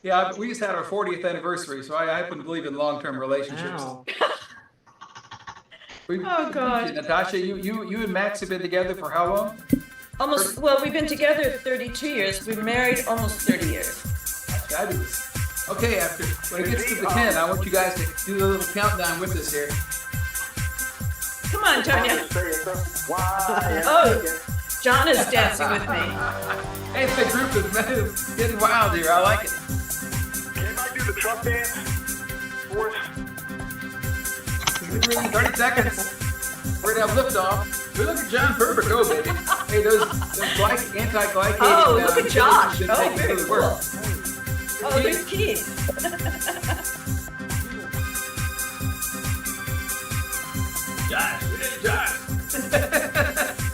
Yeah, we just had our 40th anniversary, so I happen to believe in long-term relationships. Wow. Oh, God. Natasha, you and Max have been together for how long? Almost, well, we've been together 32 years. We've been married almost 30 years. Fabulous. Okay, when it gets to the 10, I want you guys to do a little countdown with us here. Come on, Tonya. Oh, John is dancing with me. Hey, the group is getting wild here. I like it. Anybody do the Trump dance for us? 30 seconds. We're going to have liftoff. We look at John Perfect. Oh, baby. Hey, those anti-glycated. Oh, look at Josh. been Oh, taking very good cool. work. Oh, there's Keith. Josh.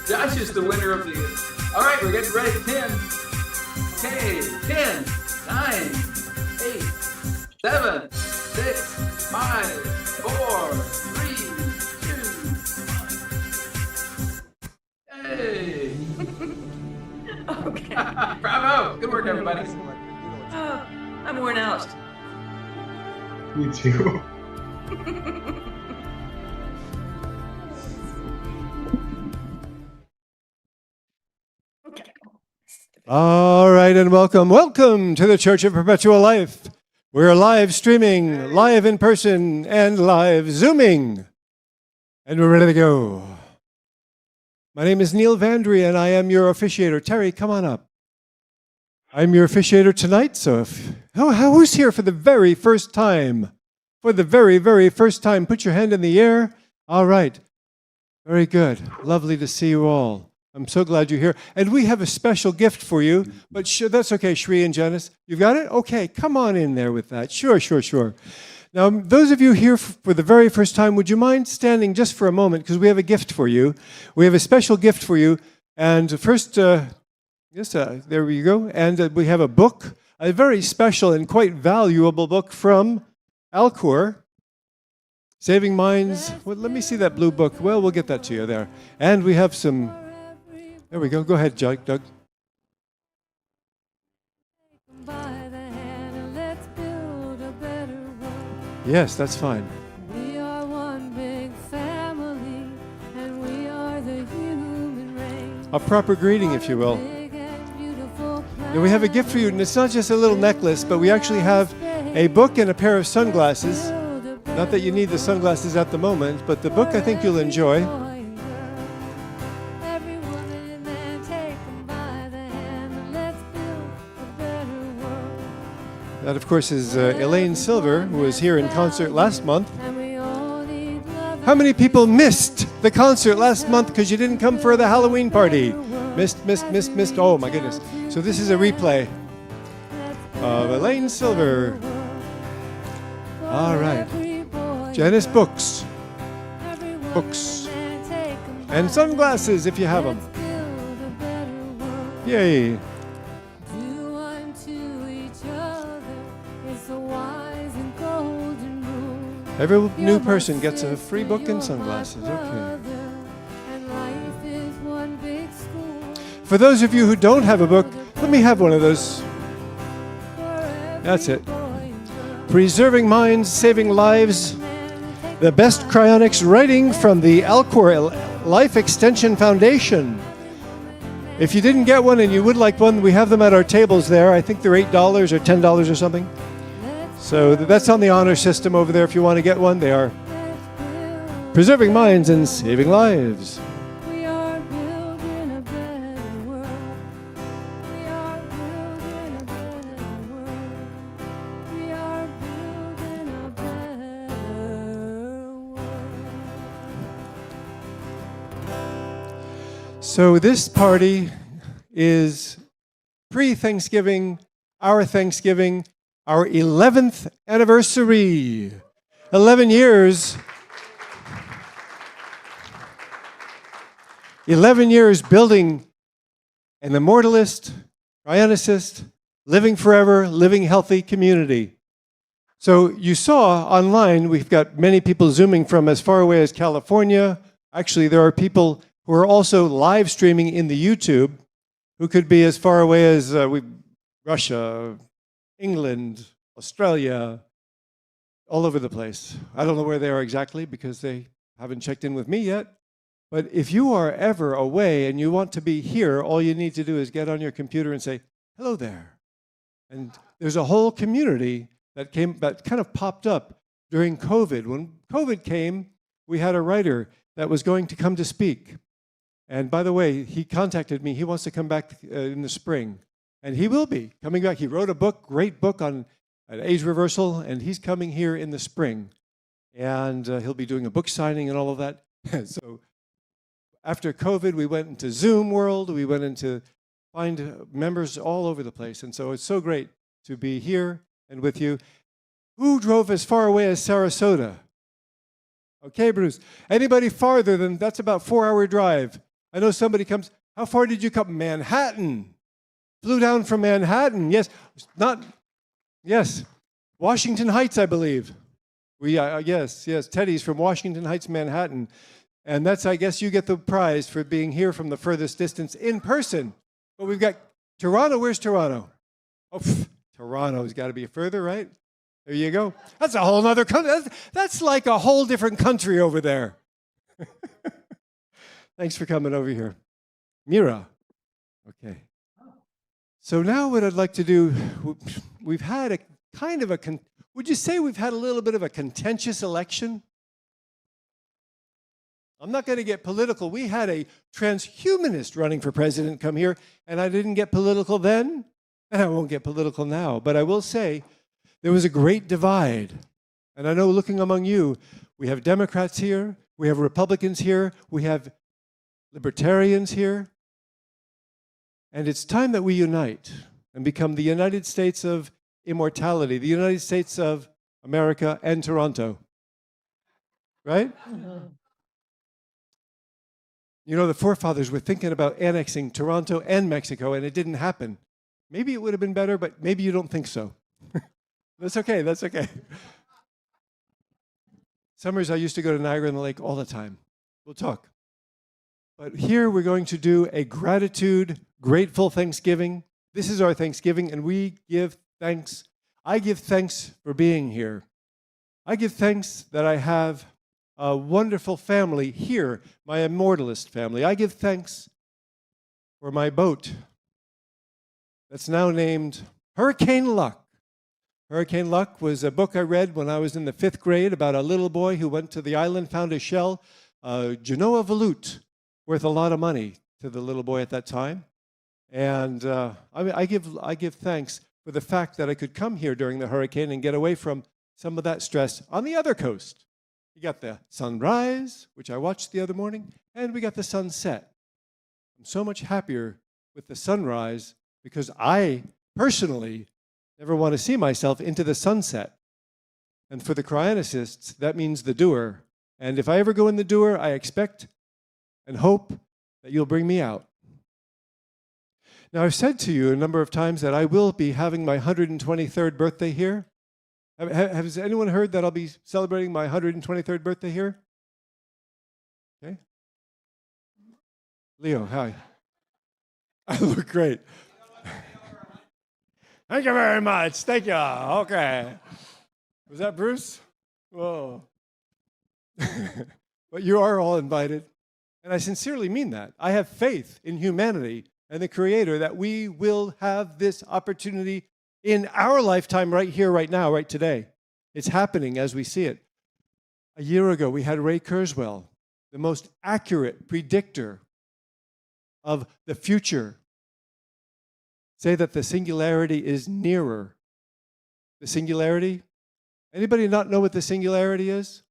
Josh is the winner of the... All right, we're getting ready for 10. Okay, 10, 9, 8, 7, 6, 5, 4, 3, 2, 1. Hey! Okay. Bravo! Good work, everybody. Oh, I'm worn out. Me too. All right, and welcome to the Church of Perpetual Life. We're live streaming, live in person, and live Zooming. And we're ready to go. My name is Neal VanDeRee, and I am your officiator. Terry, come on up. I'm your officiator tonight, so who's here for the very first time? For the very, very first time, put your hand in the air. All right. Very good. Lovely to see you all. I'm so glad you're here. And we have a special gift for you, but that's okay, Shri and Janice. You've got it? Okay, come on in there with that. Sure. Now, those of you here for the very first time, would you mind standing just for a moment, because we have a gift for you. We have a special gift for you. And first, there we go. And we have a book, a very special and quite valuable book from Alcor, Saving Minds. Well, let me see that blue book. Well, we'll get that to you there. And we have some... There we go. Go ahead, Doug. Yes, that's fine. We are one big family, and we are the human race. A proper greeting, if you will. Now, we have a gift for you, and it's not just a little necklace, but we actually have a book and a pair of sunglasses. Not that you need the sunglasses at the moment, but the book I think you'll enjoy. That, of course, is Elaine Silver, who was here in concert last month. How many people missed the concert last month because you didn't come for the Halloween party? Missed. Oh, my goodness. So this is a replay of Elaine Silver. All right. Janice, books. And sunglasses, if you have them. Yay. Every new person gets a free book and sunglasses. Okay. For those of you who don't have a book, let me have one of those. That's it. Preserving Minds, Saving Lives. The best cryonics writing from the Alcor Life Extension Foundation. If you didn't get one and you would like one, we have them at our tables there. I think they're $8 or $10 or something. So that's on the honor system over there if you want to get one. They are Preserving Minds and Saving Lives. We are building a better world. We are building a better world. We are building a better world. So this party is pre-Thanksgiving, our Thanksgiving, our 11th anniversary. 11 years. 11 years building an immortalist, cryonicist, living forever, living healthy community. So you saw online, we've got many people Zooming from as far away as California. Actually, there are people who are also live streaming in the YouTube who could be as far away as Russia, England, Australia, all over the place. I don't know where they are exactly because they haven't checked in with me yet. But if you are ever away and you want to be here, all you need to do is get on your computer and say, hello there. And there's a whole community that kind of popped up during COVID. When COVID came, we had a writer that was going to come to speak. And by the way, he contacted me. He wants to come back in the spring. And he will be coming back. He wrote a book, great book on age reversal, and he's coming here in the spring. And he'll be doing a book signing and all of that. So after COVID, we went into Zoom world. We went into find members all over the place. And so it's so great to be here and with you. Who drove as far away as Sarasota? Okay, Bruce. Anybody farther than, that's about 4-hour drive. I know somebody comes, how far did you come? Manhattan. Flew down from Manhattan. Yes, yes. Washington Heights, I believe. Yes. Teddy's from Washington Heights, Manhattan. And that's, I guess, you get the prize for being here from the furthest distance in person. But we've got Toronto. Where's Toronto? Oh, Toronto's got to be further, right? There you go. That's a whole other country. That's like a whole different country over there. Thanks for coming over here. Mira. Okay. So now what I'd like to do, we've had a kind of would you say we've had a little bit of a contentious election? I'm not going to get political. We had a transhumanist running for president come here, and I didn't get political then, and I won't get political now. But I will say there was a great divide. And I know looking among you, we have Democrats here, we have Republicans here, we have libertarians here. And it's time that we unite and become the United States of immortality, the United States of America and Toronto. Right? You know, the forefathers were thinking about annexing Toronto and Mexico, and it didn't happen. Maybe it would have been better, but maybe you don't think so. That's okay, that's okay. Summers, I used to go to Niagara on the Lake all the time. We'll talk. But here we're going to do a gratitude, grateful Thanksgiving. This is our Thanksgiving, and we give thanks. I give thanks for being here. I give thanks that I have a wonderful family here, my immortalist family. I give thanks for my boat that's now named Hurricane Luck. Hurricane Luck was a book I read when I was in the 5th grade about a little boy who went to the island, found a shell, Genoa volute, worth a lot of money to the little boy at that time. And I give thanks for the fact that I could come here during the hurricane and get away from some of that stress on the other coast. You got the sunrise, which I watched the other morning, and we got the sunset. I'm so much happier with the sunrise because I personally never want to see myself into the sunset. And for the cryonicists, that means the doer. And if I ever go in the doer, I expect and hope that you'll bring me out. Now, I've said to you a number of times that I will be having my 123rd birthday here. Has anyone heard that I'll be celebrating my 123rd birthday here? Okay. Leo, hi. I look great. Thank you very much. Thank you. Okay. Was that Bruce? Whoa. But you are all invited. And I sincerely mean that. I have faith in humanity and the Creator that we will have this opportunity in our lifetime right here, right now, right today. It's happening as we see it. A year ago, we had Ray Kurzweil, the most accurate predictor of the future, say that the singularity is nearer. The singularity? Anybody not know what the singularity is?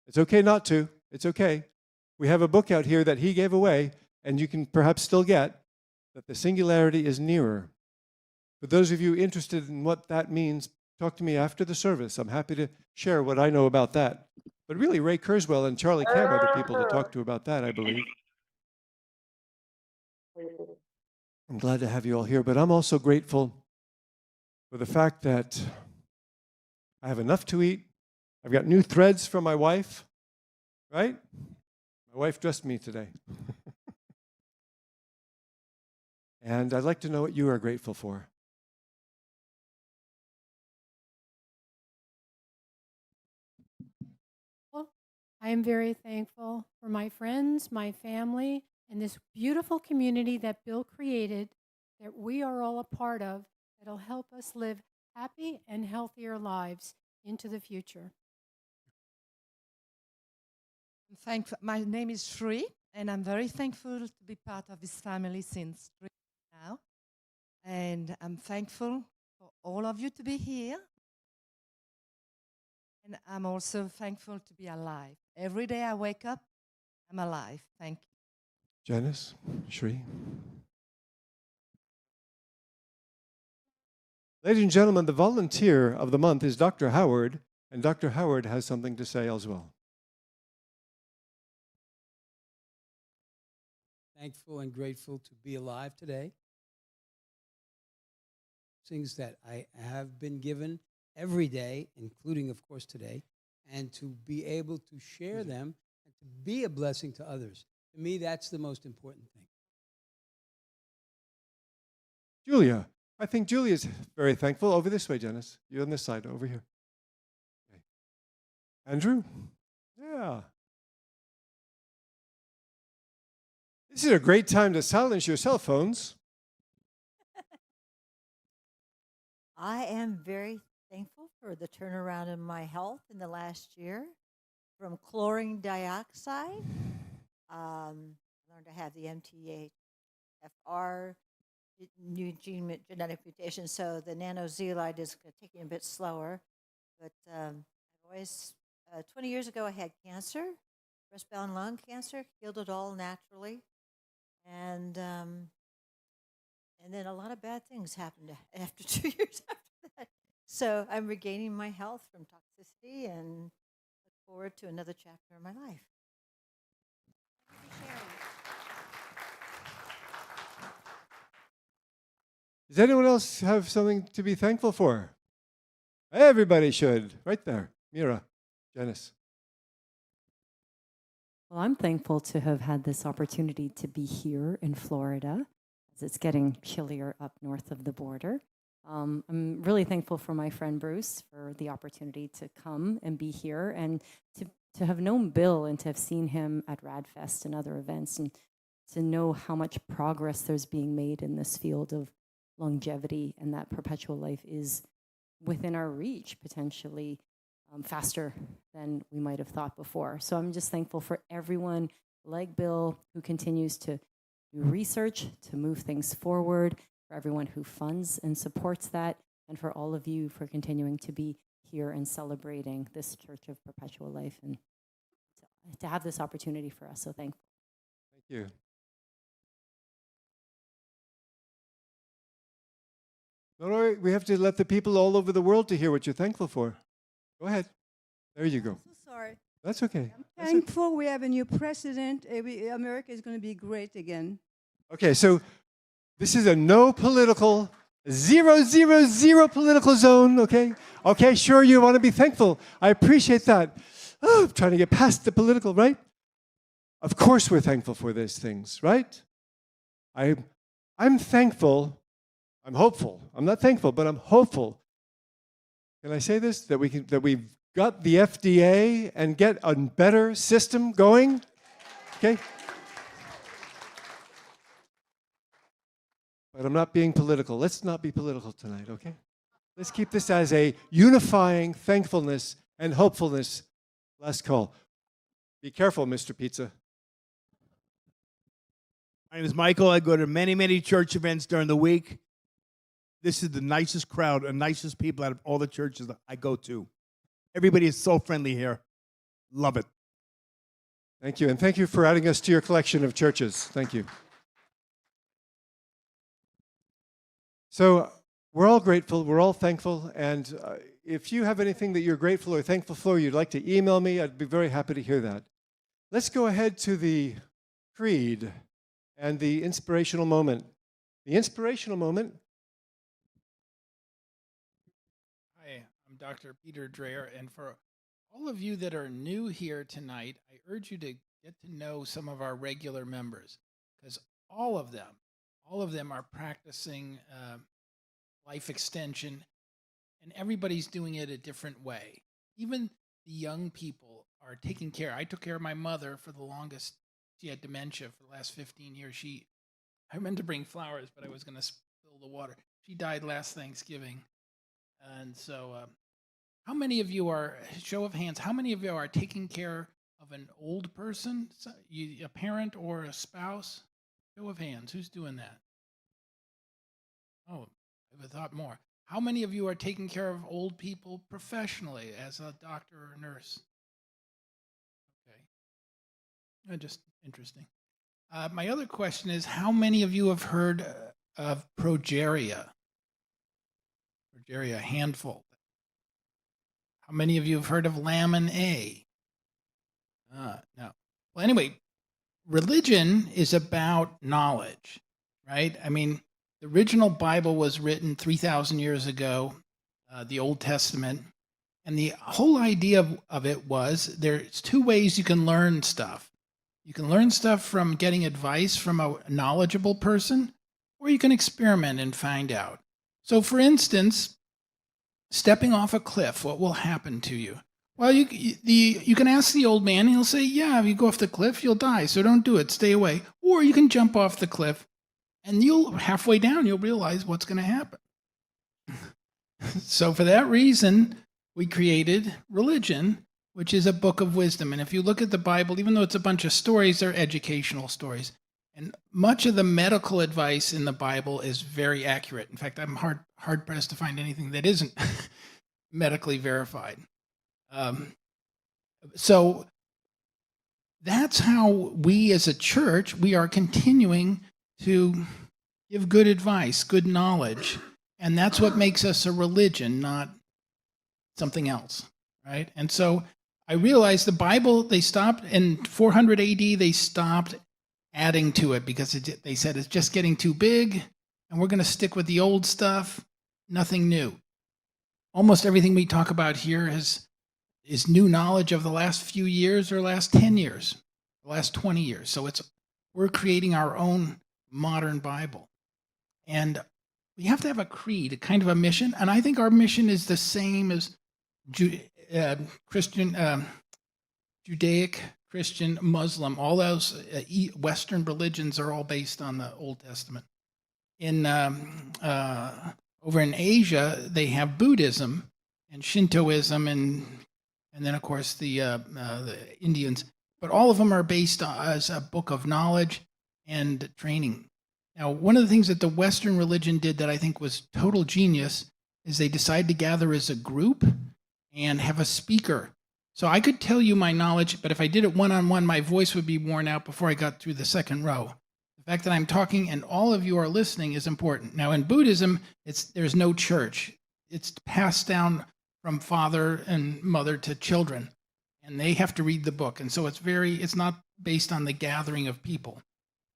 It's okay not to. It's okay. We have a book out here that he gave away, and you can perhaps still get, that the singularity is nearer. For those of you interested in what that means, talk to me after the service. I'm happy to share what I know about that. But really, Ray Kurzweil and Charlie Camp are the people to talk to about that, I believe. I'm glad to have you all here, but I'm also grateful for the fact that I have enough to eat. I've got new threads from my wife, right? My wife dressed me today. And I'd like to know what you are grateful for. I am very thankful for my friends, my family, and this beautiful community that Bill created that we are all a part of that'll help us live happy and healthier lives into the future. My name is Shri, and I'm very thankful to be part of this family since 3 years now. And I'm thankful for all of you to be here. And I'm also thankful to be alive. Every day I wake up, I'm alive. Thank you. Janice, Shri. Ladies and gentlemen, the volunteer of the month is Dr. Howard, and Dr. Howard has something to say as well. Thankful and grateful to be alive today. Things that I have been given every day, including, of course, today, and to be able to share them and to be a blessing to others. To me, that's the most important thing. Julia. I think Julia's very thankful. Over this way, Janice. You on this side, over here. Okay. Andrew? Yeah. This is a great time to silence your cell phones. I am very thankful for the turnaround in my health in the last year from chlorine dioxide. Learned to have the MTHFR new genetic mutation, so the nanozelide is taking a bit slower. But I've always, 20 years ago, I had cancer, breast-bound lung cancer, healed it all naturally. And then a lot of bad things happened after 2 years after that. So I'm regaining my health from toxicity and look forward to another chapter in my life. Thank you for sharing. Does anyone else have something to be thankful for? Everybody should. Right there. Mira, Janice. Well, I'm thankful to have had this opportunity to be here in Florida, as it's getting chillier up north of the border. I'm really thankful for my friend Bruce for the opportunity to come and be here, and to have known Bill and to have seen him at RadFest and other events, and to know how much progress there's being made in this field of longevity, and that perpetual life is within our reach potentially faster than we might have thought before. So I'm just thankful for everyone like Bill who continues to do research to move things forward, for everyone who funds and supports that, and for all of you for continuing to be here and celebrating this Church of Perpetual Life, and to have this opportunity for us. So thankful. Thank you. Don't worry, we have to let the people all over the world to hear what you're thankful for. Go ahead. There you go. I'm so sorry. That's okay. I'm thankful we have a new president. America is going to be great again. Okay, so this is a no political, 000 political zone, okay? Okay, sure, you want to be thankful. I appreciate that. Oh, I'm trying to get past the political, right? Of course we're thankful for these things, right? I'm thankful. I'm hopeful. I'm not thankful, but I'm hopeful. Can I say this? That we've got the FDA and get a better system going? Okay? But I'm not being political. Let's not be political tonight, okay? Let's keep this as a unifying thankfulness and hopefulness. Last call. Be careful, Mr. Pizza. My name is Michael. I go to many, many church events during the week. This is the nicest crowd and nicest people out of all the churches that I go to. Everybody is so friendly here. Love it. Thank you, and thank you for adding us to your collection of churches. Thank you. So we're all grateful, we're all thankful, and if you have anything that you're grateful or thankful for, you'd like to email me, I'd be very happy to hear that. Let's go ahead to the creed and the inspirational moment. The inspirational moment. Hi, I'm Dr. Peter Dreyer, and for all of you that are new here tonight, I urge you to get to know some of our regular members, because all of them are practicing life extension, and everybody's doing it a different way. Even the young people are taking care. I took care of my mother for the longest. She had dementia for the last 15 years. I meant to bring flowers, but I was going to spill the water. She died last Thanksgiving. And so how many of you are, show of hands, how many of you are taking care of an old person, a parent or a spouse? Show of hands, who's doing that? Oh, I would have thought more. How many of you are taking care of old people professionally as a doctor or a nurse? Okay. Just interesting. My other question is, how many of you have heard of progeria? Progeria, a handful. How many of you have heard of lamin A? No. Well, anyway, religion is about knowledge, right? I mean, the original Bible was written 3,000 years ago, the Old Testament. And the whole idea of it was there's two ways you can learn stuff. You can learn stuff from getting advice from a knowledgeable person, or you can experiment and find out. So, for instance, stepping off a cliff, what will happen to you? Well, you can ask the old man, and he'll say, yeah, if you go off the cliff, you'll die, so don't do it, stay away. Or you can jump off the cliff, and halfway down, you'll realize what's going to happen. So for that reason, we created religion, which is a book of wisdom. And if you look at the Bible, even though it's a bunch of stories, they're educational stories. And much of the medical advice in the Bible is very accurate. In fact, I'm hard-pressed to find anything that isn't medically verified. So that's how we as a church, we are continuing to give good advice, good knowledge. And that's what makes us a religion, not something else, right? And so I realized the Bible, they stopped in 400 AD, they stopped adding to it because they said it's just getting too big and we're going to stick with the old stuff, nothing new. Almost everything we talk about here is new knowledge of the last few years or last 10 years, the last 20 years. So we're creating our own modern Bible. And we have to have a creed, kind of a mission. And I think our mission is the same as Christian, Judaic, Christian, Muslim, all those Western religions are all based on the Old Testament. Over in Asia, they have Buddhism and Shintoism, and then of course the Indians. But all of them are based as a book of knowledge and training. Now, one of the things that the Western religion did that I think was total genius is they decided to gather as a group and have a speaker. So I could tell you my knowledge, but if I did it one-on-one, my voice would be worn out before I got through the second row. The fact that I'm talking and all of you are listening is important. Now, in Buddhism, there's no church. It's passed down from father and mother to children, and they have to read the book. And so it's not based on the gathering of people.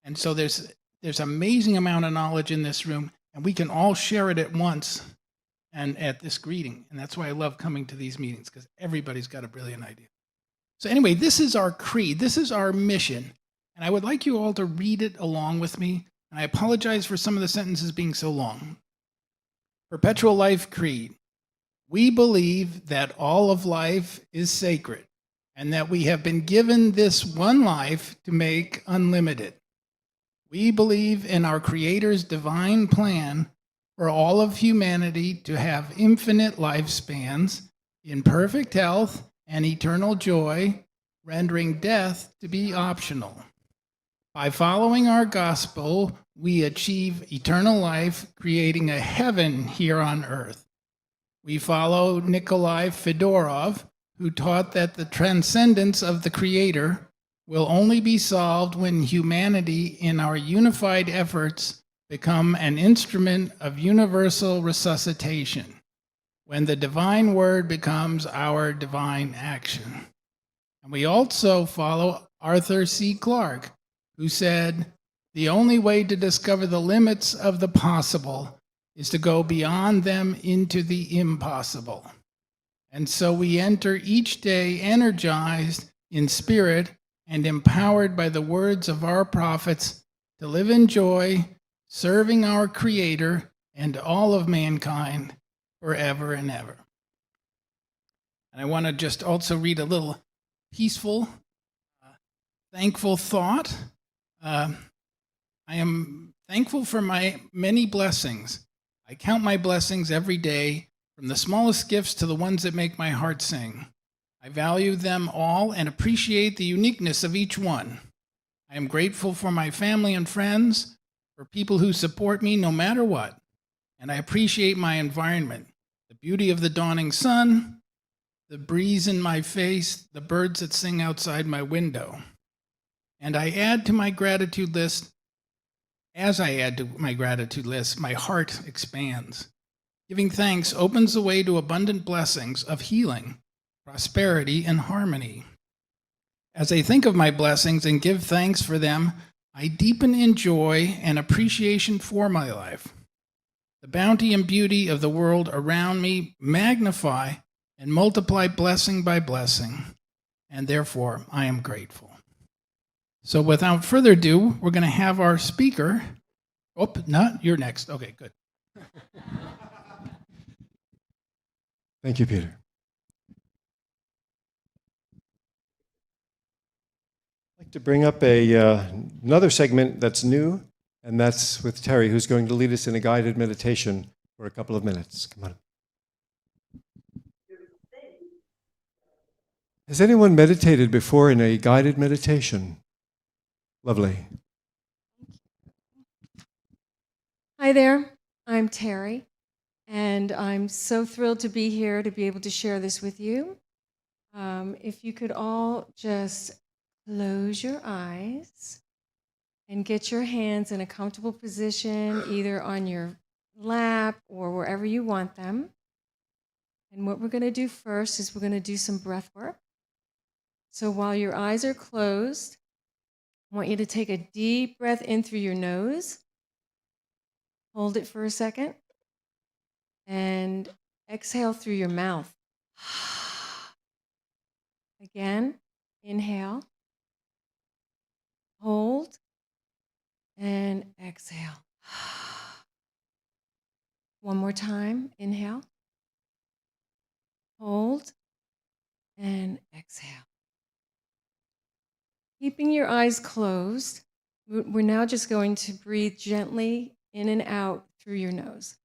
And so there's amazing amount of knowledge in this room, and we can all share it at once and at this greeting. And that's why I love coming to these meetings, because everybody's got a brilliant idea. So anyway, this is our creed. This is our mission. And I would like you all to read it along with me. And I apologize for some of the sentences being so long. Perpetual Life Creed. We believe that all of life is sacred and that we have been given this one life to make unlimited. We believe in our Creator's divine plan for all of humanity to have infinite lifespans in perfect health and eternal joy, rendering death to be optional. By following our gospel, we achieve eternal life, creating a heaven here on earth. We follow Nikolai Fedorov, who taught that the transcendence of the Creator will only be solved when humanity, in our unified efforts, become an instrument of universal resuscitation, when the divine word becomes our divine action. And we also follow Arthur C. Clarke, who said, the only way to discover the limits of the possible is to go beyond them into the impossible. And so we enter each day energized in spirit and empowered by the words of our prophets to live in joy, serving our Creator and all of mankind forever and ever. And I want to just also read a little peaceful, thankful thought. I am thankful for my many blessings. I count my blessings every day, from the smallest gifts to the ones that make my heart sing. I value them all and appreciate the uniqueness of each one. I am grateful for my family and friends, for people who support me no matter what. And I appreciate my environment, the beauty of the dawning sun, the breeze in my face, the birds that sing outside my window. And I add to my gratitude list, as I add to my gratitude list, my heart expands. Giving thanks opens the way to abundant blessings of healing, prosperity, and harmony. As I think of my blessings and give thanks for them, I deepen in joy and appreciation for my life. The bounty and beauty of the world around me magnify and multiply blessing by blessing, and therefore I am grateful. So without further ado, we're going to have our speaker. Oh, not you're next. Okay, good. Thank you, Peter. I'd like to bring up another segment that's new, and that's with Terry, who's going to lead us in a guided meditation for a couple of minutes. Come on. Has anyone meditated before in a guided meditation? Lovely. Hi there, I'm Terry, and I'm so thrilled to be here to be able to share this with you. If you could all just close your eyes and get your hands in a comfortable position, either on your lap or wherever you want them. And what we're going to do first is we're going to do some breath work. So while your eyes are closed, I want you to take a deep breath in through your nose. Hold it for a second. And exhale through your mouth. Again, inhale. Hold. And exhale. One more time. Inhale. Hold. And exhale. Keeping your eyes closed, we're now just going to breathe gently in and out through your nose.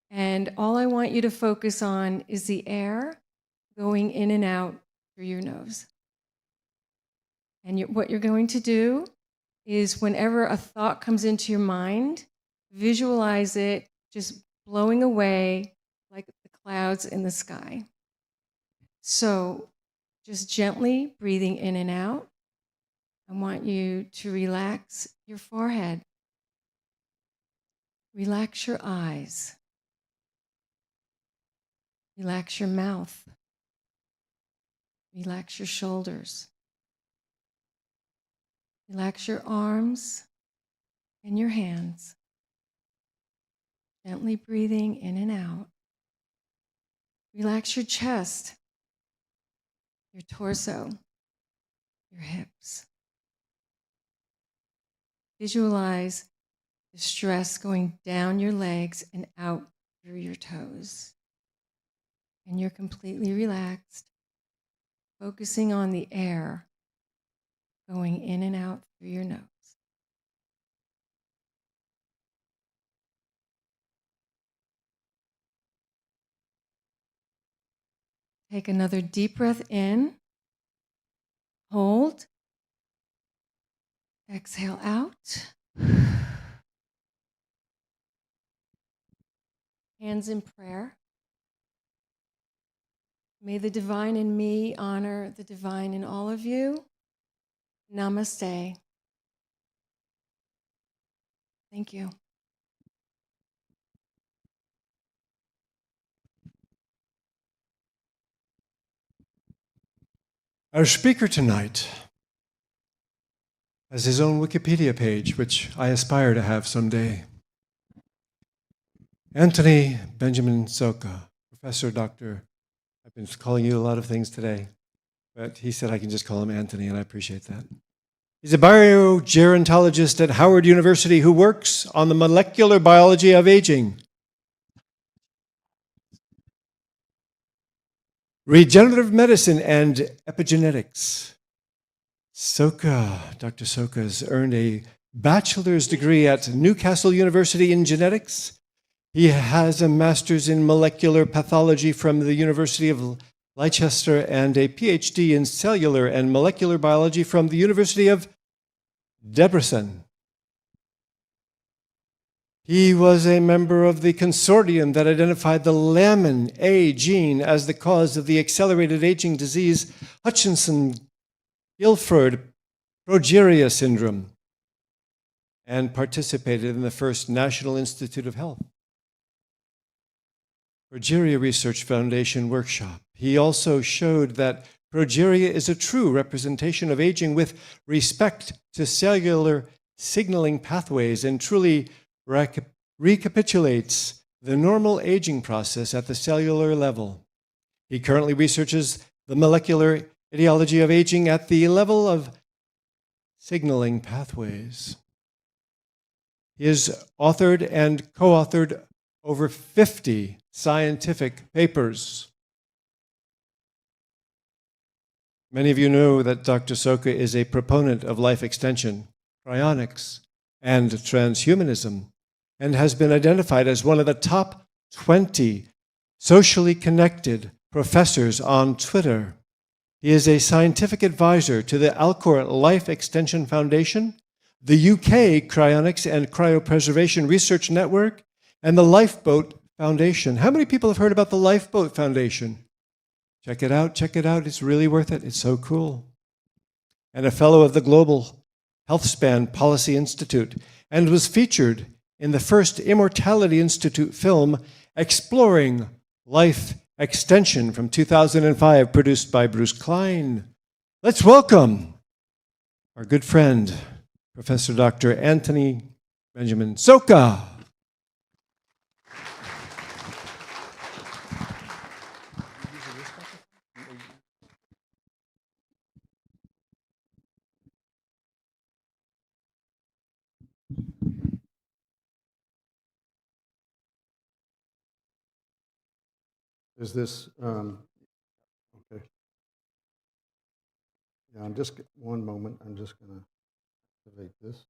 And all I want you to focus on is the air going in and out through your nose. And what you're going to do is whenever a thought comes into your mind, visualize it just blowing away like the clouds in the sky. So just gently breathing in and out. I want you to relax your forehead. Relax your eyes. Relax your mouth. Relax your shoulders. Relax your arms and your hands. Gently breathing in and out. Relax your chest, your torso, your hips. Visualize the stress going down your legs and out through your toes. And you're completely relaxed, focusing on the air going in and out through your nose. Take another deep breath in. Hold. Exhale out. Hands in prayer. May the divine in me honor the divine in all of you. Namaste. Thank you. Our speaker tonight has his own Wikipedia page, which I aspire to have someday. Antonei Benjamin Csoka, Professor, Doctor. I've been calling you a lot of things today, but he said I can just call him Anthony, and I appreciate that. He's a biogerontologist at Howard University who works on the molecular biology of aging. regenerative medicine and epigenetics. Csoka, Dr. Csoka has earned a bachelor's degree at Newcastle University in genetics. He has a master's in molecular pathology from the University of Leicester and a PhD in cellular and molecular biology from the University of Debrecen. He was a member of the consortium that identified the lamin A gene as the cause of the accelerated aging disease Hutchinson-Gilford progeria syndrome, and participated in the first National Institute of Health Progeria Research Foundation workshop. He also showed that progeria is a true representation of aging with respect to cellular signaling pathways and truly recapitulates the normal aging process at the cellular level. He currently researches the molecular etiology of aging at the level of signaling pathways. He has authored and co-authored over 50 scientific papers. Many of you know that Dr. Csoka is a proponent of life extension, cryonics, and transhumanism, and has been identified as one of the top 20 socially connected professors on Twitter. He is a scientific advisor to the Alcor Life Extension Foundation, the UK Cryonics and Cryopreservation Research Network, and the Lifeboat Foundation. How many people have heard about the Lifeboat Foundation? Check it out, check it out. It's really worth it. It's so cool. And a fellow of the Global Healthspan Policy Institute, and was featured in the first Immortality Institute film, Exploring Life Extension from 2005, produced by Bruce Klein. Let's welcome our good friend, Professor Dr. Antonei Benjamin Csoka. Is this, okay. Yeah, one moment, I'm just going to activate this.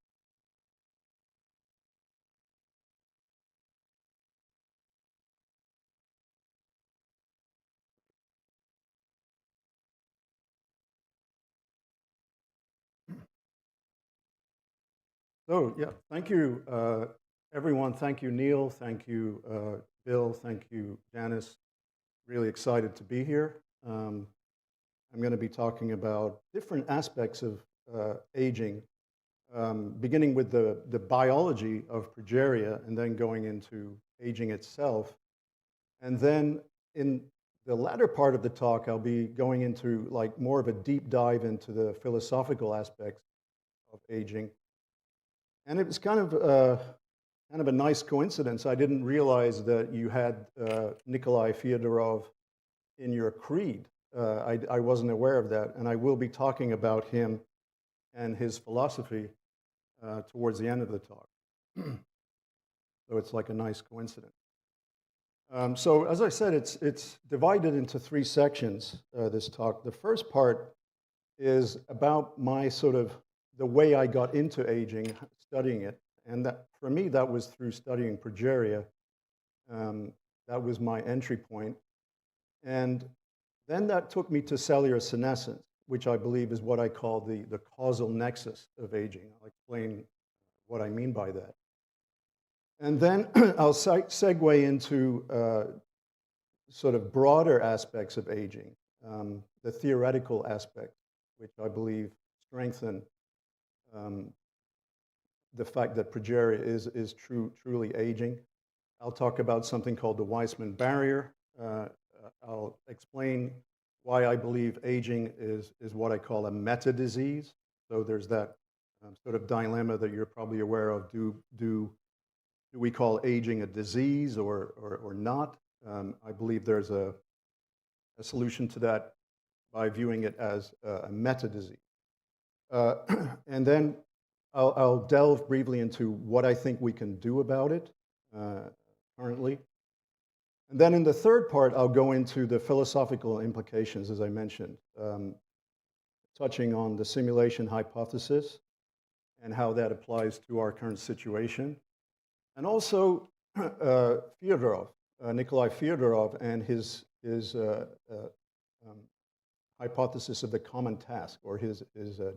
So, yeah, thank you, everyone. Thank you, Neal. Thank you, Bill. Thank you, Janice. Really excited to be here. I'm going to be talking about different aspects of aging, beginning with the biology of progeria and then going into aging itself. And then in the latter part of the talk, I'll be going into like more of a deep dive into the philosophical aspects of aging. And it was kind of a nice coincidence. I didn't realize that you had Nikolai Fyodorov in your creed. I wasn't aware of that, and I will be talking about him and his philosophy towards the end of the talk. So it's like a nice coincidence. So as I said, it's divided into three sections, this talk. The first part is about my the way I got into aging, studying it. And that, for me, that was through studying progeria. That was my entry point. And then that took me to cellular senescence, which I believe is what I call the causal nexus of aging. I'll explain what I mean by that. And then I'll segue into sort of broader aspects of aging, the theoretical aspects, which I believe strengthen the fact that progeria is truly aging. I'll talk about something called the Weissman barrier. I'll explain why I believe aging is what I call a meta-disease. So there's that sort of dilemma that you're probably aware of. Do we call aging a disease or not? I believe there's a solution to that by viewing it as a meta-disease. And then I'll delve briefly into what I think we can do about it currently. And then in the third part, I'll go into the philosophical implications, as I mentioned, touching on the simulation hypothesis and how that applies to our current situation. And also Fyodorov, Nikolai Fyodorov, and his hypothesis of the common task, or his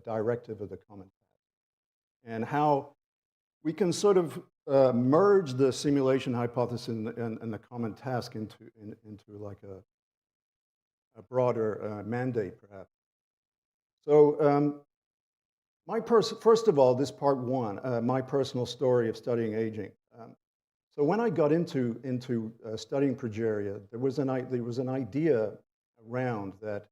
directive of the common task, and how we can sort of merge the simulation hypothesis and the common task into like a broader mandate, perhaps. So first of all, this part one, my personal story of studying aging. So when I got into studying progeria, there was an idea around that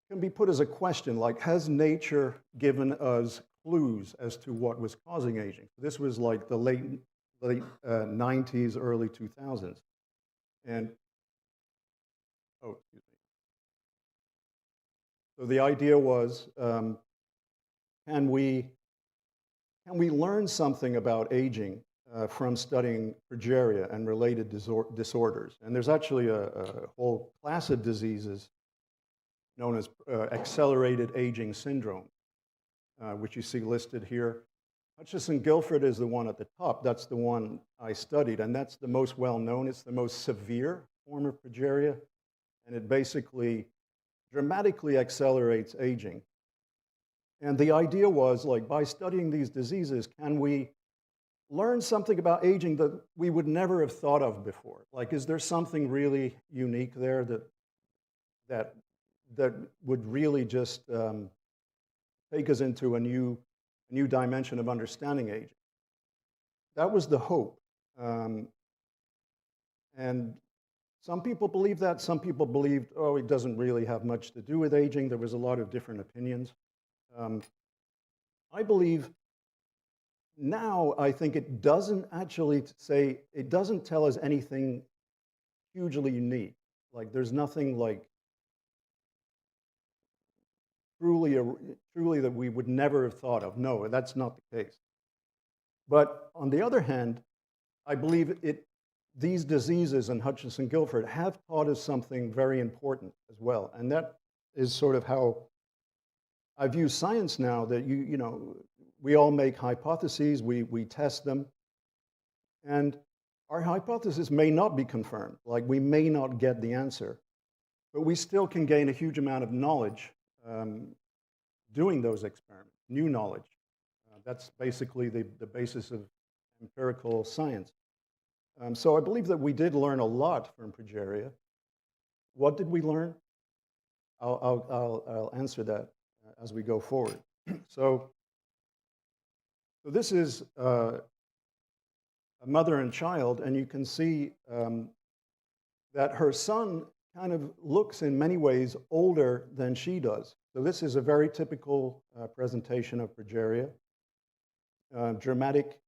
can be put as a question, like, has nature given us clues as to what was causing aging? This was like the late 90s, early 2000s. And, oh, excuse me. So the idea was, can we learn something about aging from studying progeria and related disorders? And there's actually a whole class of diseases known as accelerated aging syndrome, which you see listed here. Hutchinson-Gilford is the one at the top. That's the one I studied, and that's the most well-known. It's the most severe form of progeria, and it basically dramatically accelerates aging. And the idea was, like, by studying these diseases, can we learn something about aging that we would never have thought of before? Like, is there something really unique there that would really just take us into a new dimension of understanding aging? That was the hope. And some people believe that. Some people believed, oh, it doesn't really have much to do with aging. There was a lot of different opinions. I believe now, I think it doesn't actually say, it doesn't tell us anything hugely unique. Like, there's nothing like truly that we would never have thought of. No, that's not the case. But on the other hand, I believe these diseases in Hutchinson-Gilford have taught us something very important as well. And that is sort of how I view science now, that you know, we all make hypotheses, we test them, and our hypothesis may not be confirmed. Like, we may not get the answer, but we still can gain a huge amount of knowledge doing those experiments, new knowledge. That's basically the basis of empirical science. So I believe that we did learn a lot from progeria. What did we learn? I'll answer that as we go forward. So this is a mother and child, and you can see that her son kind of looks in many ways older than she does. So this is a very typical presentation of progeria, dramatic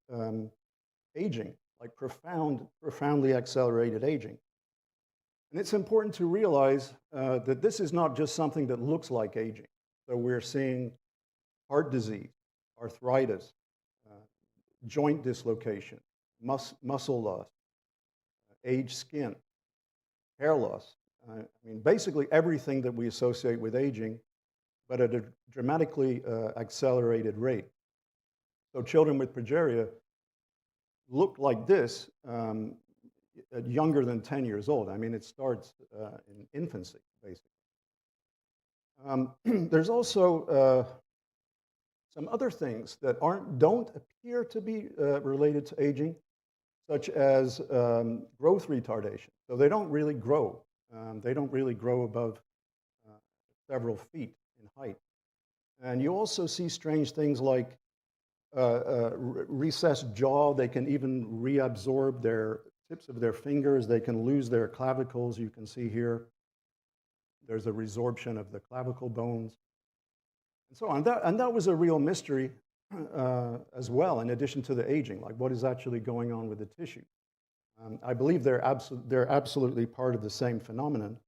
aging, like profoundly accelerated aging. And it's important to realize that this is not just something that looks like aging. So we're seeing heart disease, arthritis, joint dislocation, muscle loss, aged skin, hair loss. I mean, basically everything that we associate with aging, but at a dramatically accelerated rate. So children with progeria look like this at younger than 10 years old. I mean, it starts in infancy, basically. There's also some other things that don't appear to be related to aging, such as growth retardation. So they don't really grow. They don't really grow above several feet in height. And you also see strange things like recessed jaw. They can even reabsorb their tips of their fingers. They can lose their clavicles. You can see here there's a resorption of the clavicle bones, and so on. And that was a real mystery as well, in addition to the aging, like what is actually going on with the tissue. I believe they're absolutely part of the same phenomenon.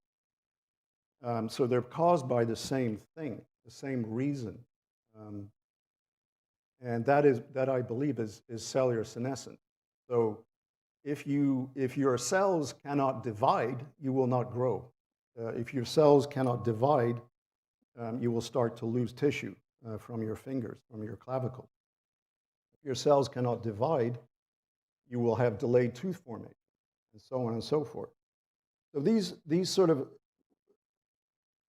So they're caused by the same thing, the same reason. And that I believe is cellular senescence. So if your cells cannot divide, you will not grow. If your cells cannot divide, you will start to lose tissue from your fingers, from your clavicle. If your cells cannot divide, you will have delayed tooth formation, and so on and so forth. So these sort of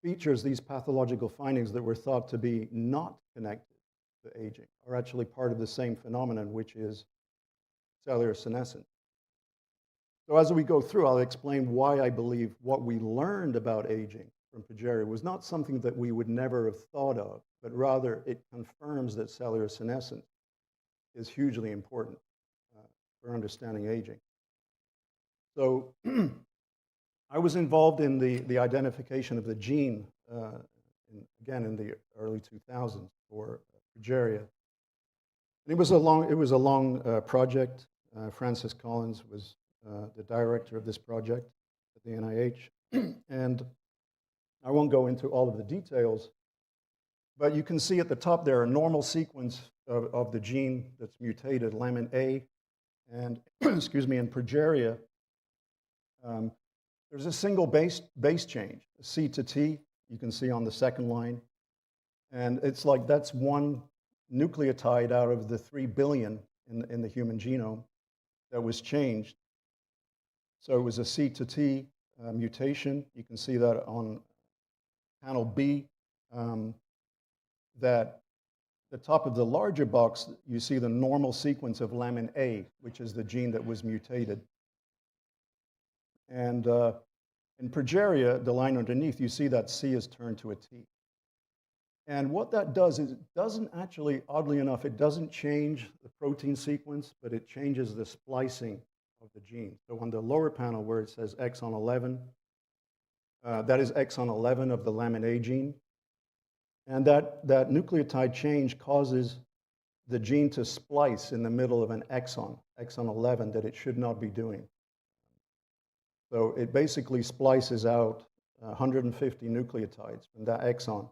features, these pathological findings that were thought to be not connected to aging, are actually part of the same phenomenon, which is cellular senescence. So as we go through, I'll explain why I believe what we learned about aging from Progeria was not something that we would never have thought of, but rather it confirms that cellular senescence is hugely important for understanding aging. So I was involved in the identification of the gene, again in the early 2000s for Progeria. And it was a long project. Francis Collins was the director of this project at the NIH. And I won't go into all of the details, but you can see at the top there a normal sequence of the gene that's mutated, lamin A, and excuse me, in Progeria, there's a single base change, C to T, you can see on the second line. And it's like that's one nucleotide out of the 3 billion in the human genome that was changed. So it was a C to T mutation. You can see that on panel B, that the top of the larger box, you see the normal sequence of lamin A, which is the gene that was mutated. And in Progeria, the line underneath, you see that C is turned to a T. And what that does is it doesn't actually, oddly enough, it doesn't change the protein sequence, but it changes the splicing of the gene. So on the lower panel where it says exon 11, that is exon 11 of the lamin A gene. And that nucleotide change causes the gene to splice in the middle of an exon 11, that it should not be doing. So it basically splices out 150 nucleotides from that exon.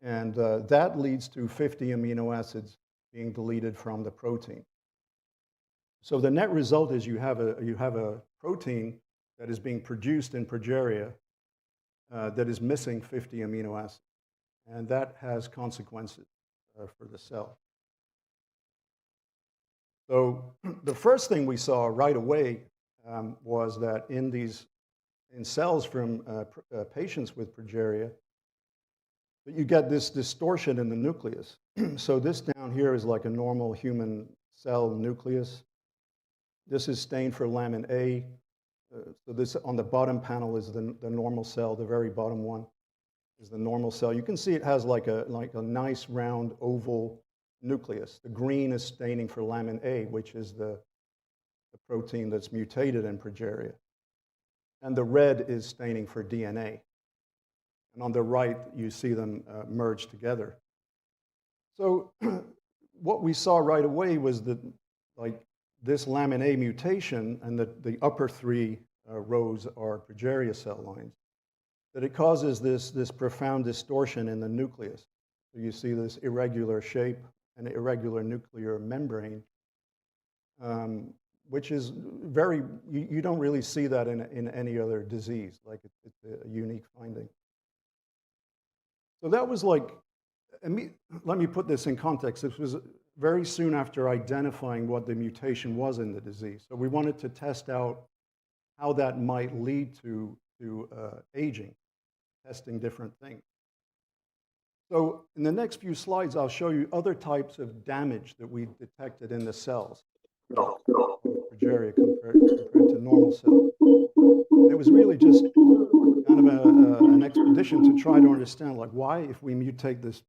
And that leads to 50 amino acids being deleted from the protein. So the net result is you have a protein that is being produced in Progeria that is missing 50 amino acids. And that has consequences for the cell. So the first thing we saw right away was that in cells from patients with Progeria, that you get this distortion in the nucleus. So this down here is like a normal human cell nucleus. This is stained for lamin A. So this on the bottom panel is the normal cell. The very bottom one is the normal cell. You can see it has like a nice round oval nucleus. The green is staining for lamin A, which is the protein that's mutated in Progeria. And the red is staining for DNA. And on the right, you see them merge together. So what we saw right away was that this lamin A mutation, and the upper three rows are Progeria cell lines, that it causes this profound distortion in the nucleus. So you see this irregular shape and irregular nuclear membrane, which is you don't really see that in any other disease. Like it's a unique finding. So that was like, let me put this in context. This was very soon after identifying what the mutation was in the disease. So we wanted to test out how that might lead to aging, testing different things. So in the next few slides, I'll show you other types of damage that we detected in the cells of Progeria compared to normal cells. It was really just kind of an expedition to try to understand, like, why, if we mutate this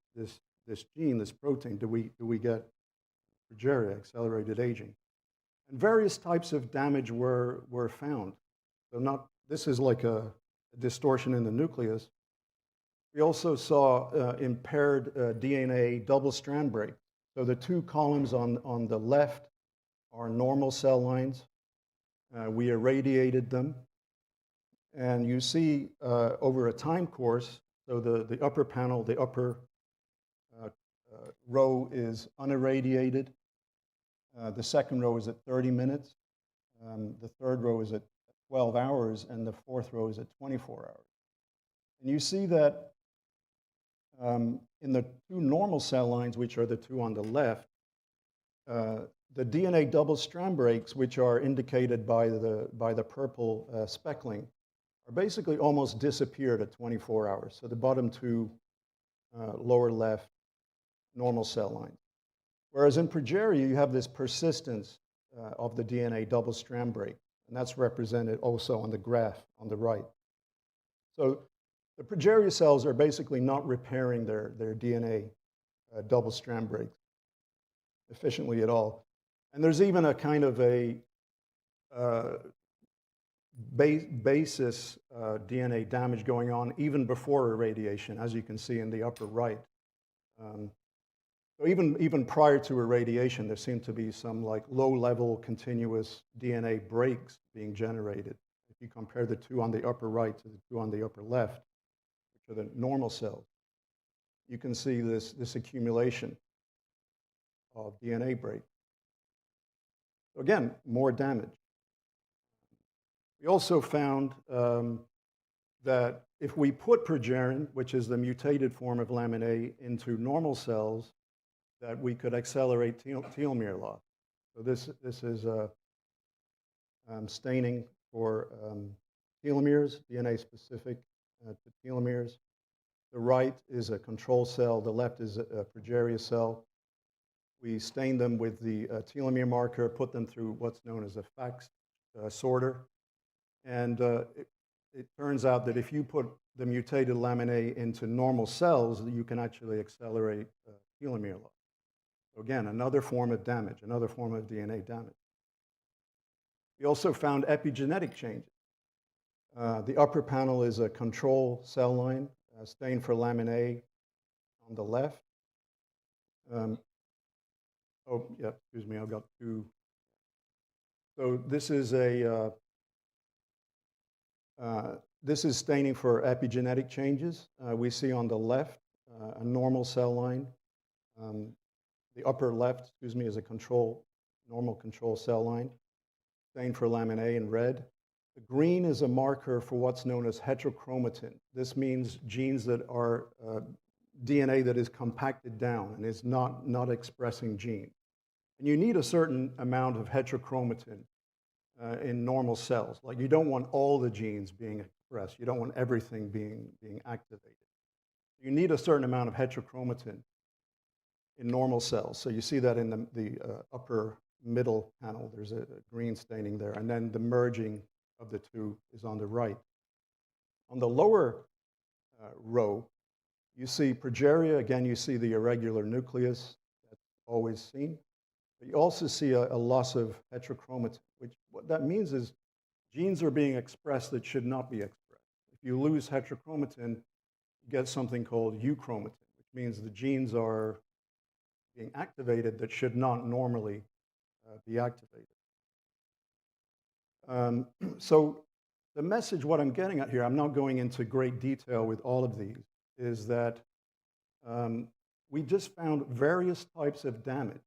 gene, this protein, do we get Progeria, accelerated aging? And various types of damage were found. So this is like a distortion in the nucleus. We also saw impaired DNA double-strand break. So the two columns on the left are normal cell lines. We irradiated them. And you see over a time course, so the upper panel, the upper row is unirradiated. The second row is at 30 minutes. The third row is at 12 hours, and the fourth row is at 24 hours. And you see that in the two normal cell lines, which are the two on the left, the DNA double strand breaks, which are indicated by the purple speckling, are basically almost disappeared at 24 hours. So the bottom two lower left normal cell lines. Whereas in progeria, you have this persistence of the DNA double strand break, and that's represented also on the graph on the right. So the progeria cells are basically not repairing their DNA double strand breaks efficiently at all. And there's even a kind of a basis DNA damage going on even before irradiation, as you can see in the upper right. So even prior to irradiation, there seemed to be some like low-level continuous DNA breaks being generated. If you compare the two on the upper right to the two on the upper left, which are the normal cells, you can see this accumulation of DNA breaks. So again, more damage. We also found that if we put progerin, which is the mutated form of lamin A, into normal cells, that we could accelerate telomere loss. So this is staining for telomeres, DNA specific to telomeres. The right is a control cell, the left is a progeria cell. We stain them with the telomere marker, put them through what's known as a FACS sorter. And it turns out that if you put the mutated lamin A into normal cells, you can actually accelerate telomere loss. So again, another form of damage, another form of DNA damage. We also found epigenetic changes. The upper panel is a control cell line, stained for lamin A on the left. Oh, yeah, excuse me, I've got two. So this is this is staining for epigenetic changes. We see on the left a normal cell line. The upper left, excuse me, is a normal control cell line, stained for lamin A in red. The green is a marker for what's known as heterochromatin. This means genes that are DNA that is compacted down and is not expressing genes. And you need a certain amount of heterochromatin in normal cells. Like you don't want all the genes being expressed. You don't want everything being activated. You need a certain amount of heterochromatin in normal cells. So you see that in the upper middle panel. There's a green staining there. And then the merging of the two is on the right. On the lower row, you see progeria. Again, you see the irregular nucleus that's always seen. But you also see a loss of heterochromatin, which what that means is genes are being expressed that should not be expressed. If you lose heterochromatin, you get something called euchromatin, which means the genes are being activated that should not normally be activated. So the message, what I'm getting at here, I'm not going into great detail with all of these, is that we just found various types of damage,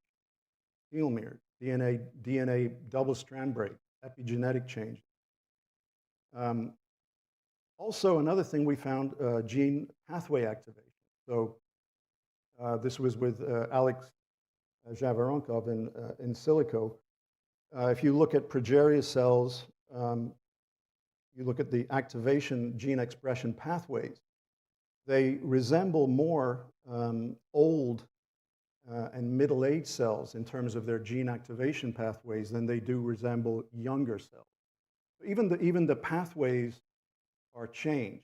telomeres, DNA double strand break, epigenetic changes. Also, another thing we found, gene pathway activation. So this was with Alex Zhavoronkov in silico. If you look at progeria cells, you look at the activation gene expression pathways, they resemble more old and middle-aged cells in terms of their gene activation pathways than they do resemble younger cells. Even the pathways are changed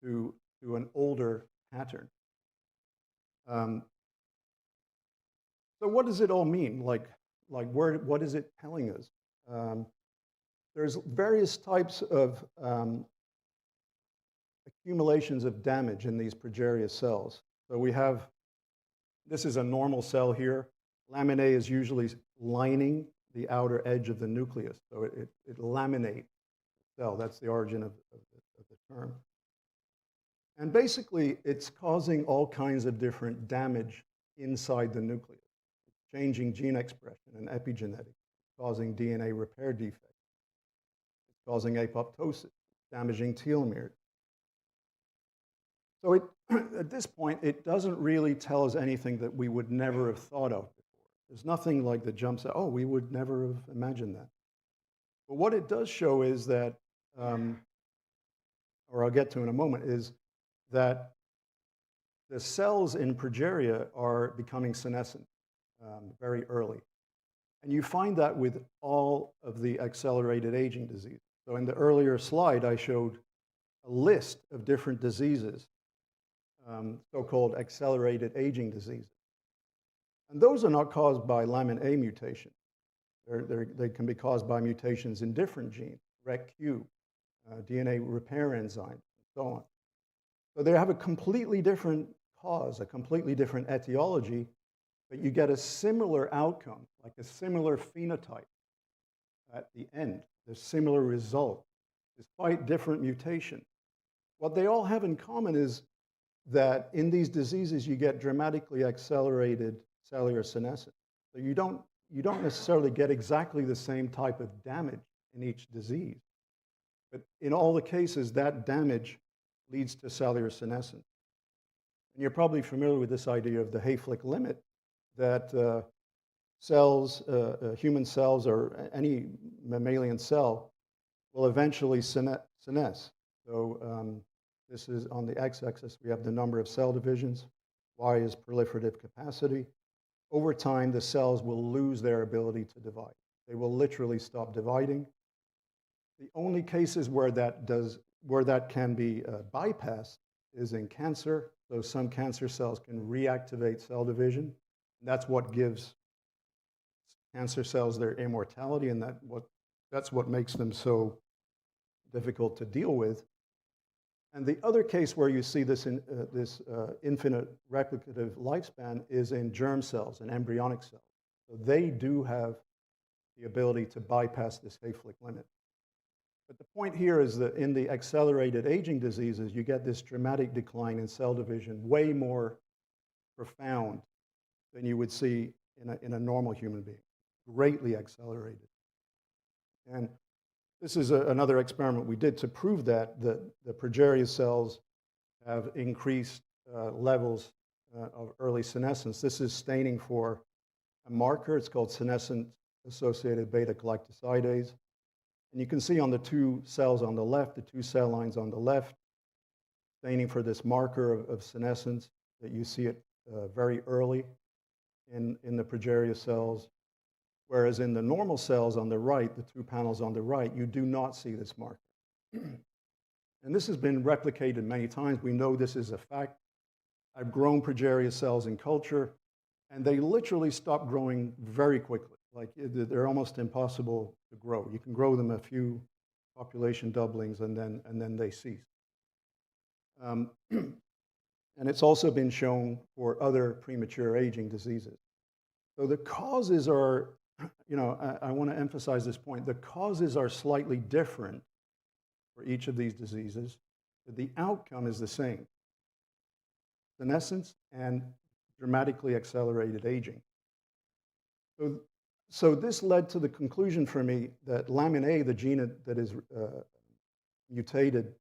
to an older pattern. So what does it all mean? What is it telling us? There's various types of accumulations of damage in these progeria cells. So we have, this is a normal cell here. Lamin A is usually lining the outer edge of the nucleus. So it laminates the cell. That's the origin of the term. And basically, it's causing all kinds of different damage inside the nucleus. It's changing gene expression and epigenetics, causing DNA repair defects. causing apoptosis, damaging telomeres. So at this point, it doesn't really tell us anything that we would never have thought of before. There's nothing like that jumps out, oh, we would never have imagined that. But what it does show is that, or I'll get to in a moment, is that the cells in progeria are becoming senescent very early. And you find that with all of the accelerated aging diseases. So in the earlier slide, I showed a list of different diseases, so-called accelerated aging diseases. And those are not caused by lamin A mutation. They can be caused by mutations in different genes, RECQ, DNA repair enzymes, and so on. So they have a completely different cause, a completely different etiology, but you get a similar outcome, like a similar phenotype at the end, a similar result, despite different mutation. What they all have in common is that in these diseases, you get dramatically accelerated cellular senescence. So you don't necessarily get exactly the same type of damage in each disease. But in all the cases, that damage leads to cellular senescence. And you're probably familiar with this idea of the Hayflick limit, that cells, human cells, or any mammalian cell will eventually senesce. So this is on the x-axis, we have the number of cell divisions. Y is proliferative capacity. Over time, the cells will lose their ability to divide. They will literally stop dividing. The only cases where that can be bypassed is in cancer. So some cancer cells can reactivate cell division. And that's what gives cancer cells their immortality, and that's what makes them so difficult to deal with. And the other case where you see this infinite replicative lifespan is in germ cells and embryonic cells. So they do have the ability to bypass this Hayflick limit. But the point here is that in the accelerated aging diseases, you get this dramatic decline in cell division, way more profound than you would see in a normal human being, greatly accelerated. And this is another experiment we did to prove that the progeria cells have increased levels of early senescence. This is staining for a marker. It's called senescent-associated beta-galactosidase. And you can see on the two cells on the left, the two cell lines on the left, staining for this marker of senescence, that you see it very early in the progeria cells. Whereas in the normal cells on the right, the two panels on the right, you do not see this marker. And this has been replicated many times. We know this is a fact. I've grown progeria cells in culture, and they literally stop growing very quickly. Like they're almost impossible to grow. You can grow them a few population doublings, and then they cease. And it's also been shown for other premature aging diseases. So the causes are, I want to emphasize this point. The causes are slightly different for each of these diseases, but the outcome is the same: senescence and dramatically accelerated aging. So this led to the conclusion for me that lamin A, the gene that is mutated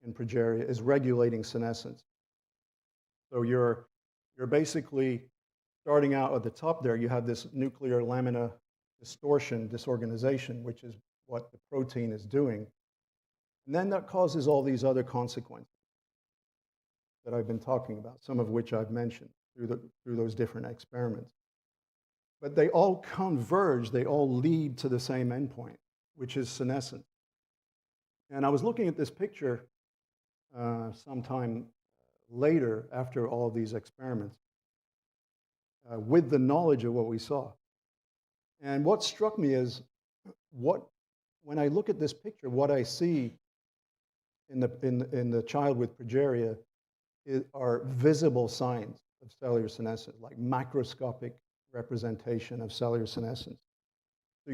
in progeria, is regulating senescence. So you're basically starting out at the top there. You have this nuclear lamina distortion, disorganization, which is what the protein is doing. And then that causes all these other consequences that I've been talking about, some of which I've mentioned through those different experiments. But they all converge, they all lead to the same endpoint, which is senescence. And I was looking at this picture sometime later, after all these experiments, with the knowledge of what we saw. And what struck me is, when I look at this picture, what I see in the child with progeria are visible signs of cellular senescence, like macroscopic representation of cellular senescence. So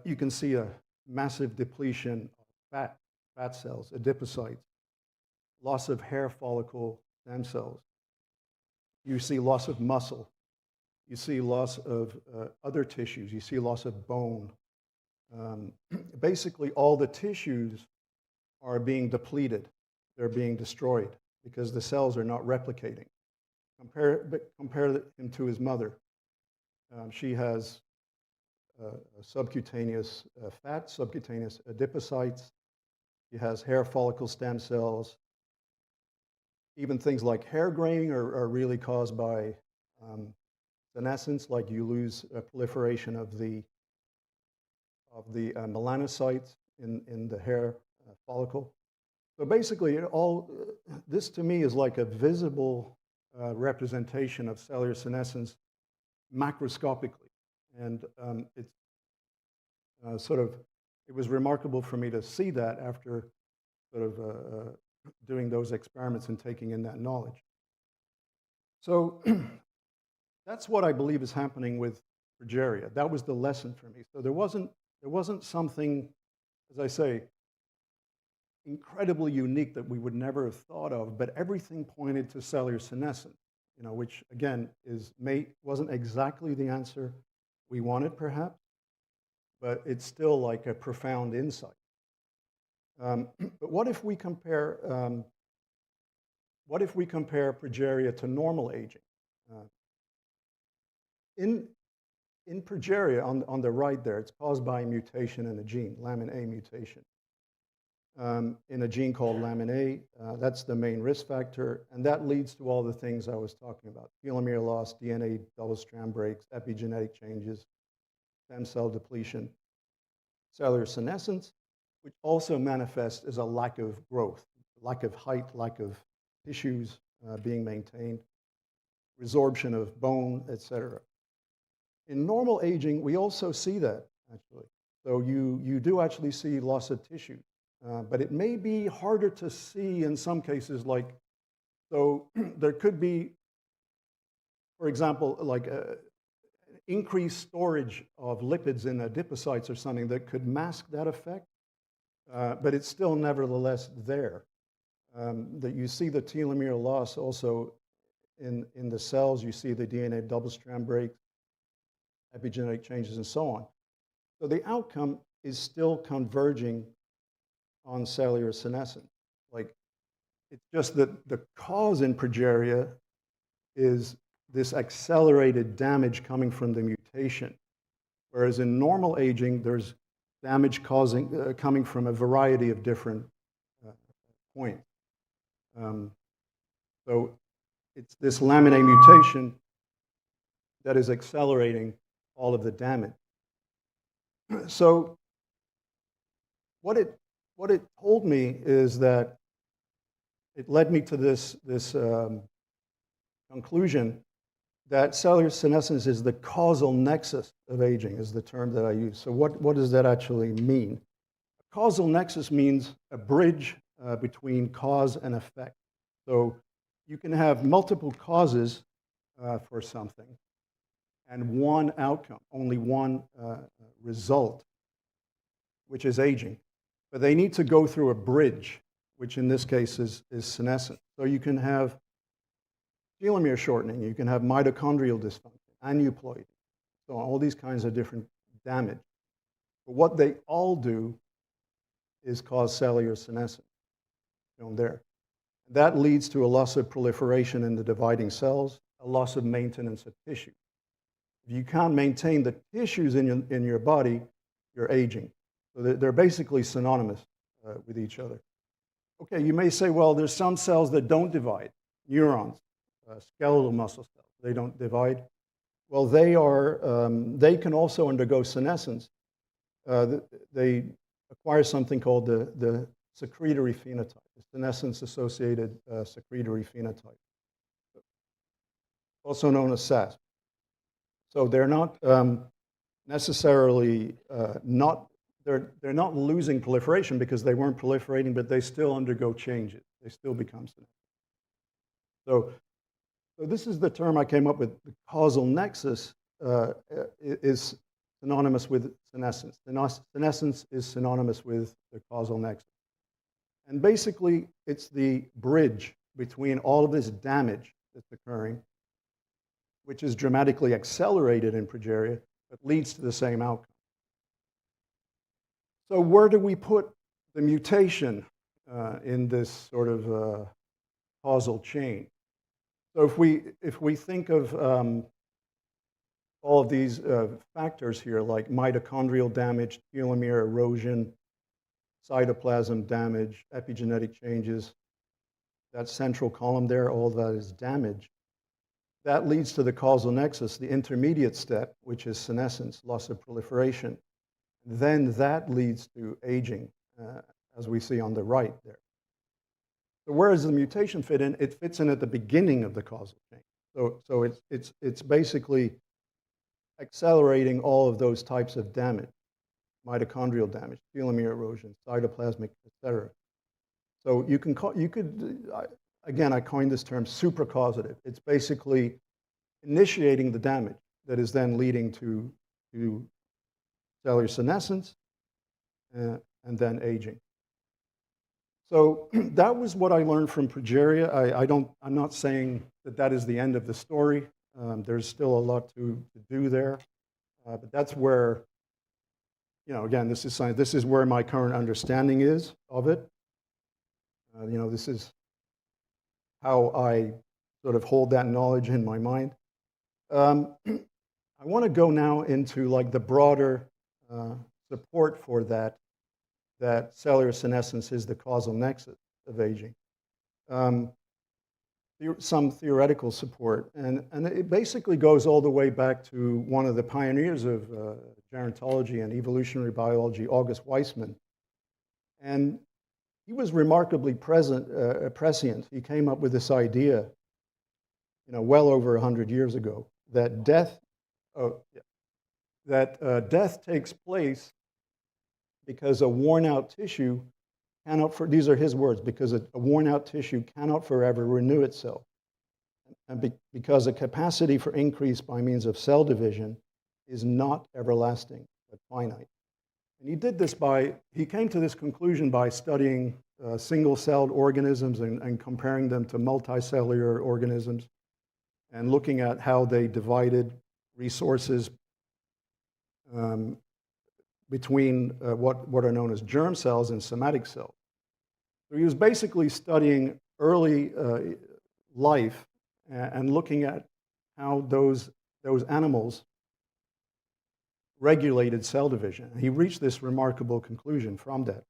you can see a massive depletion of fat cells, adipocytes, loss of hair follicle stem cells. You see loss of muscle. You see loss of other tissues. You see loss of bone. basically all the tissues are being depleted. They're being destroyed because the cells are not replicating. Compare him to his mother. She has subcutaneous fat, subcutaneous adipocytes. She has hair follicle stem cells. Even things like hair graying are really caused by senescence, like you lose proliferation of the melanocytes in the hair follicle. So basically, this to me is like a visible representation of cellular senescence macroscopically. And it's it was remarkable for me to see that after doing those experiments and taking in that knowledge. So that's what I believe is happening with progeria. That was the lesson for me. So there wasn't something, as I say, incredibly unique that we would never have thought of, but everything pointed to cellular senescence, which again wasn't exactly the answer we wanted, perhaps, but it's still like a profound insight. But what if we compare progeria to normal aging? In progeria, on the right there, it's caused by a mutation in a gene, lamin A mutation. In a gene called lamin A, that's the main risk factor, and that leads to all the things I was talking about: telomere loss, DNA double-strand breaks, epigenetic changes, stem cell depletion, cellular senescence, which also manifests as a lack of growth, lack of height, lack of tissues being maintained, resorption of bone, etc. In normal aging, we also see that, actually. So you do actually see loss of tissue, but it may be harder to see in some cases, so there could be, for example, like increased storage of lipids in adipocytes or something that could mask that effect, but it's still nevertheless there. That you see the telomere loss also in the cells, you see the DNA double-strand breaks, epigenetic changes, and so on. So the outcome is still converging on cellular senescence. It's just that the cause in progeria is this accelerated damage coming from the mutation, whereas in normal aging, there's damage coming from a variety of different points. So it's this lamin A mutation that is accelerating all of the damage. So what it told me is that it led me to this conclusion that cellular senescence is the causal nexus of aging, is the term that I use. So what does that actually mean? A causal nexus means a bridge between cause and effect. So you can have multiple causes for something and one outcome, only one result, which is aging. But they need to go through a bridge, which in this case is senescence. So you can have telomere shortening, you can have mitochondrial dysfunction, aneuploidy, so all these kinds of different damage. But what they all do is cause cellular senescence, shown there. That leads to a loss of proliferation in the dividing cells, a loss of maintenance of tissue. If you can't maintain the tissues in your body, you're aging. So they're basically synonymous with each other. Okay, you may say, well, there's some cells that don't divide, neurons, skeletal muscle cells, they don't divide. Well, they can also undergo senescence. They acquire something called the secretory phenotype, the senescence-associated secretory phenotype, also known as SAS. So they're not necessarily they're not losing proliferation because they weren't proliferating, but they still undergo changes. They still become senescent. So this is the term I came up with. The causal nexus is synonymous with senescence. Senescence is synonymous with the causal nexus. And basically, it's the bridge between all of this damage that's occurring, which is dramatically accelerated in progeria, but leads to the same outcome. So where do we put the mutation in this sort of causal chain? So if we think of all of these factors here, like mitochondrial damage, telomere erosion, cytoplasm damage, epigenetic changes, that central column there, all that is damage. That leads to the causal nexus, the intermediate step, which is senescence, loss of proliferation. Then that leads to aging, as we see on the right there. So where does the mutation fit in? It fits in at the beginning of the causal chain. So it's basically accelerating all of those types of damage, mitochondrial damage, telomere erosion, cytoplasmic, etc. So you could, again, I coined this term supracausative. It's basically initiating the damage that is then leading to cellular senescence and then aging. So that was what I learned from progeria. I'm not saying that is the end of the story. There's still a lot to do there. But that's where, again, this is science. This is where my current understanding is of it. This is how I sort of hold that knowledge in my mind. I want to go now into like the broader support for that cellular senescence is the causal nexus of aging. Some theoretical support, and it basically goes all the way back to one of the pioneers of gerontology and evolutionary biology, August Weismann. And he was remarkably prescient. He came up with this idea, well over 100 years ago, that death takes place because a worn-out tissue these are his words, because a worn-out tissue cannot forever renew itself, and because a capacity for increase by means of cell division is not everlasting, but finite. And he came to this conclusion by studying single-celled organisms and comparing them to multicellular organisms and looking at how they divided resources between what are known as germ cells and somatic cells. So he was basically studying early life and looking at how those animals regulated cell division. He reached this remarkable conclusion from that.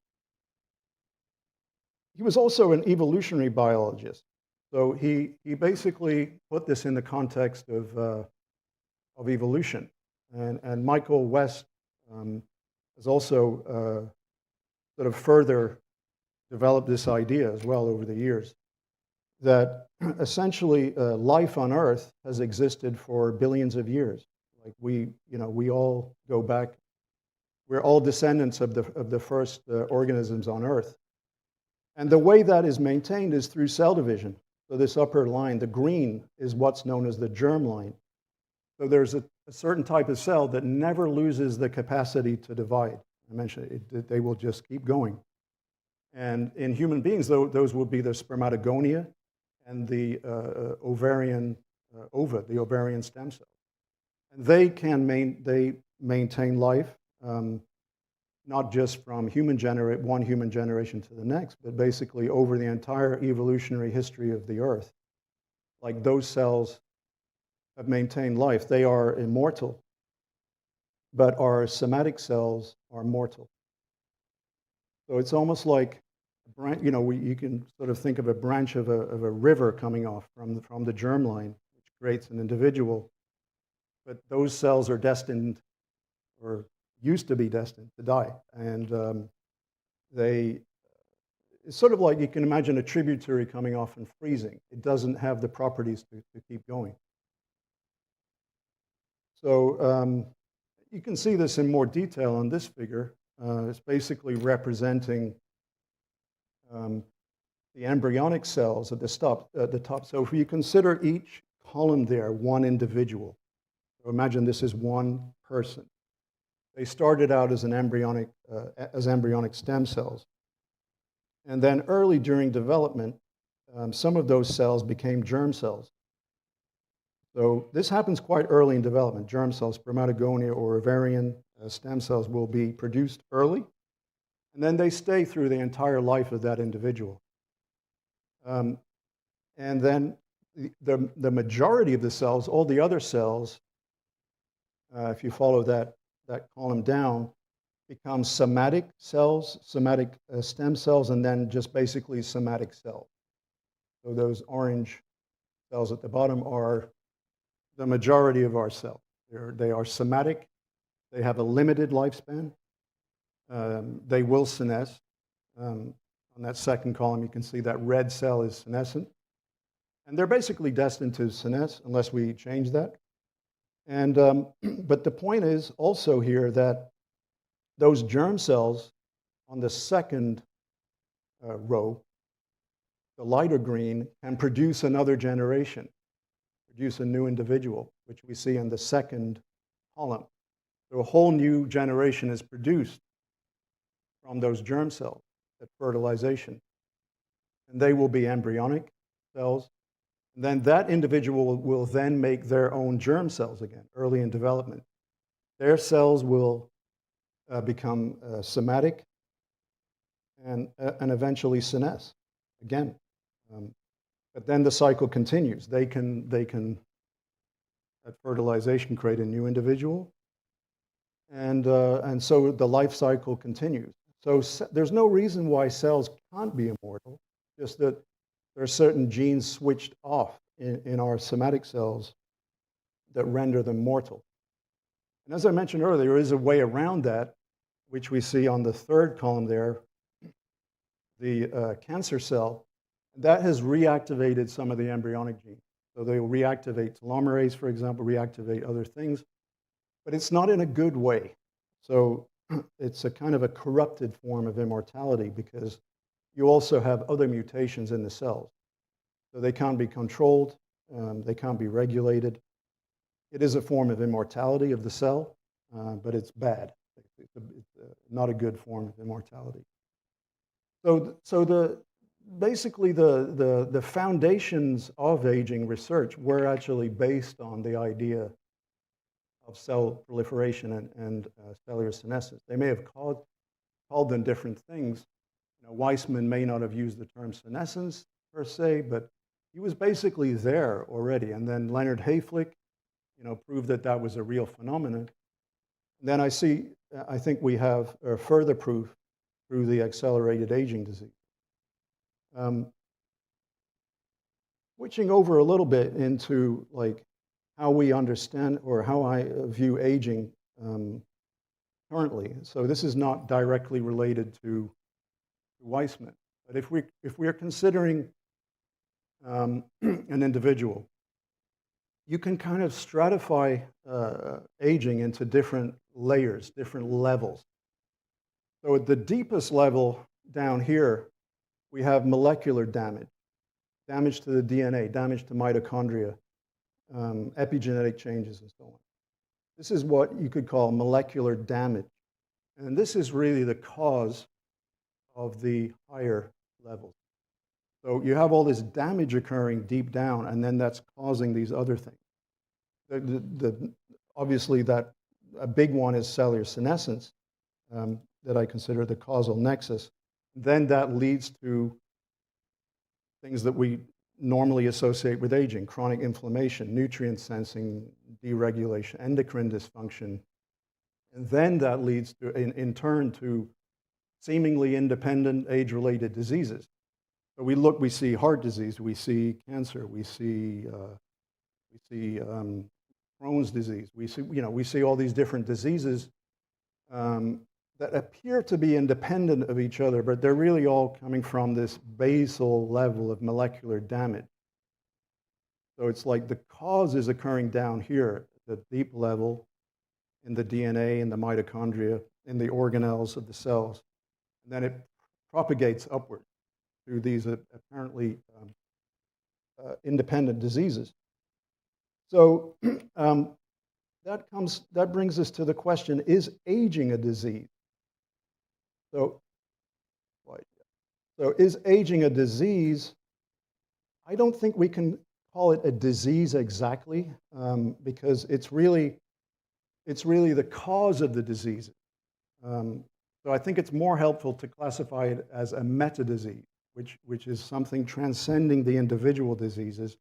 He was also an evolutionary biologist. So he basically put this in the context of evolution. And Michael West has also sort of further developed this idea as well over the years, that essentially life on Earth has existed for billions of years. Like we all go back. We're all descendants of the first organisms on Earth. And the way that is maintained is through cell division. So this upper line, the green, is what's known as the germ line. So there's a certain type of cell that never loses the capacity to divide. I mentioned they will just keep going. And in human beings, those will be the spermatogonia and the ovarian ova, the ovarian stem cells. And they maintain life, not just from one human generation to the next, but basically over the entire evolutionary history of the Earth. Like those cells have maintained life. They are immortal, but our somatic cells are mortal. So it's almost like, you can sort of think of a branch of a river coming off from the germline, which creates an individual. But those cells are destined, or used to be destined, to die. And it's sort of like you can imagine a tributary coming off and freezing. It doesn't have the properties to keep going. So you can see this in more detail on this figure. It's basically representing the embryonic cells at the top. So if you consider each column there one individual, so imagine this is one person. They started out as embryonic stem cells. And then early during development, some of those cells became germ cells. So this happens quite early in development. Germ cells, spermatogonia or ovarian stem cells will be produced early. And then they stay through the entire life of that individual. And then the majority of the cells, all the other cells, if you follow that column down, become somatic cells, somatic stem cells, and then just basically somatic cells. So those orange cells at the bottom are the majority of our cells. They are somatic. They have a limited lifespan. They will senesce. On that second column, you can see that red cell is senescent. And they're basically destined to senesce unless we change that. And, but the point is also here that those germ cells on the second row, the lighter green, can produce another generation, produce a new individual, which we see in the second column. So a whole new generation is produced from those germ cells at fertilization. And they will be embryonic cells. And then that individual will then make their own germ cells again, early in development. Their cells will become somatic and eventually senesce again. But then the cycle continues. They can at fertilization create a new individual, and so the life cycle continues. So there's no reason why cells can't be immortal, just that there are certain genes switched off in our somatic cells that render them mortal. And as I mentioned earlier, there is a way around that, which we see on the third column there, the cancer cell. That has reactivated some of the embryonic genes. So they will reactivate telomerase, for example, reactivate other things. But it's not in a good way. So it's a kind of a corrupted form of immortality because you also have other mutations in the cells. So they can't be controlled, they can't be regulated. It is a form of immortality of the cell, but it's bad. It's not a good form of immortality. So basically the foundations of aging research were actually based on the idea of cell proliferation and cellular senescence. They may have called them different things. You know, Weissman may not have used the term senescence per se, but he was basically there already. And then Leonard Hayflick, proved that that was a real phenomenon. And then I think we have further proof through the accelerated aging disease. Switching over a little bit into like how we understand or how I view aging currently. So this is not directly related to Weissman, but if we are considering an individual, you can kind of stratify aging into different layers, different levels. So at the deepest level down here, we have molecular damage, damage to the DNA, damage to mitochondria, epigenetic changes, and so on. This is what you could call molecular damage. And this is really the cause of the higher levels. So you have all this damage occurring deep down, and then that's causing these other things. Obviously, a big one is cellular senescence that I consider the causal nexus. Then that leads to things that we normally associate with aging: chronic inflammation, nutrient sensing, deregulation, endocrine dysfunction. And then that leads to, in turn, to seemingly independent age-related diseases. So we see heart disease, we see cancer, we see Crohn's disease, we see all these different diseases that appear to be independent of each other, but they're really all coming from this basal level of molecular damage. So it's like the cause is occurring down here, the deep level in the DNA, in the mitochondria, in the organelles of the cells, and then it propagates upward through these apparently independent diseases. So that brings us to the question: is aging a disease? So is aging a disease? I don't think we can call it a disease exactly, because it's really the cause of the disease. So So I think it's more helpful to classify it as a meta-disease, which is something transcending the individual diseases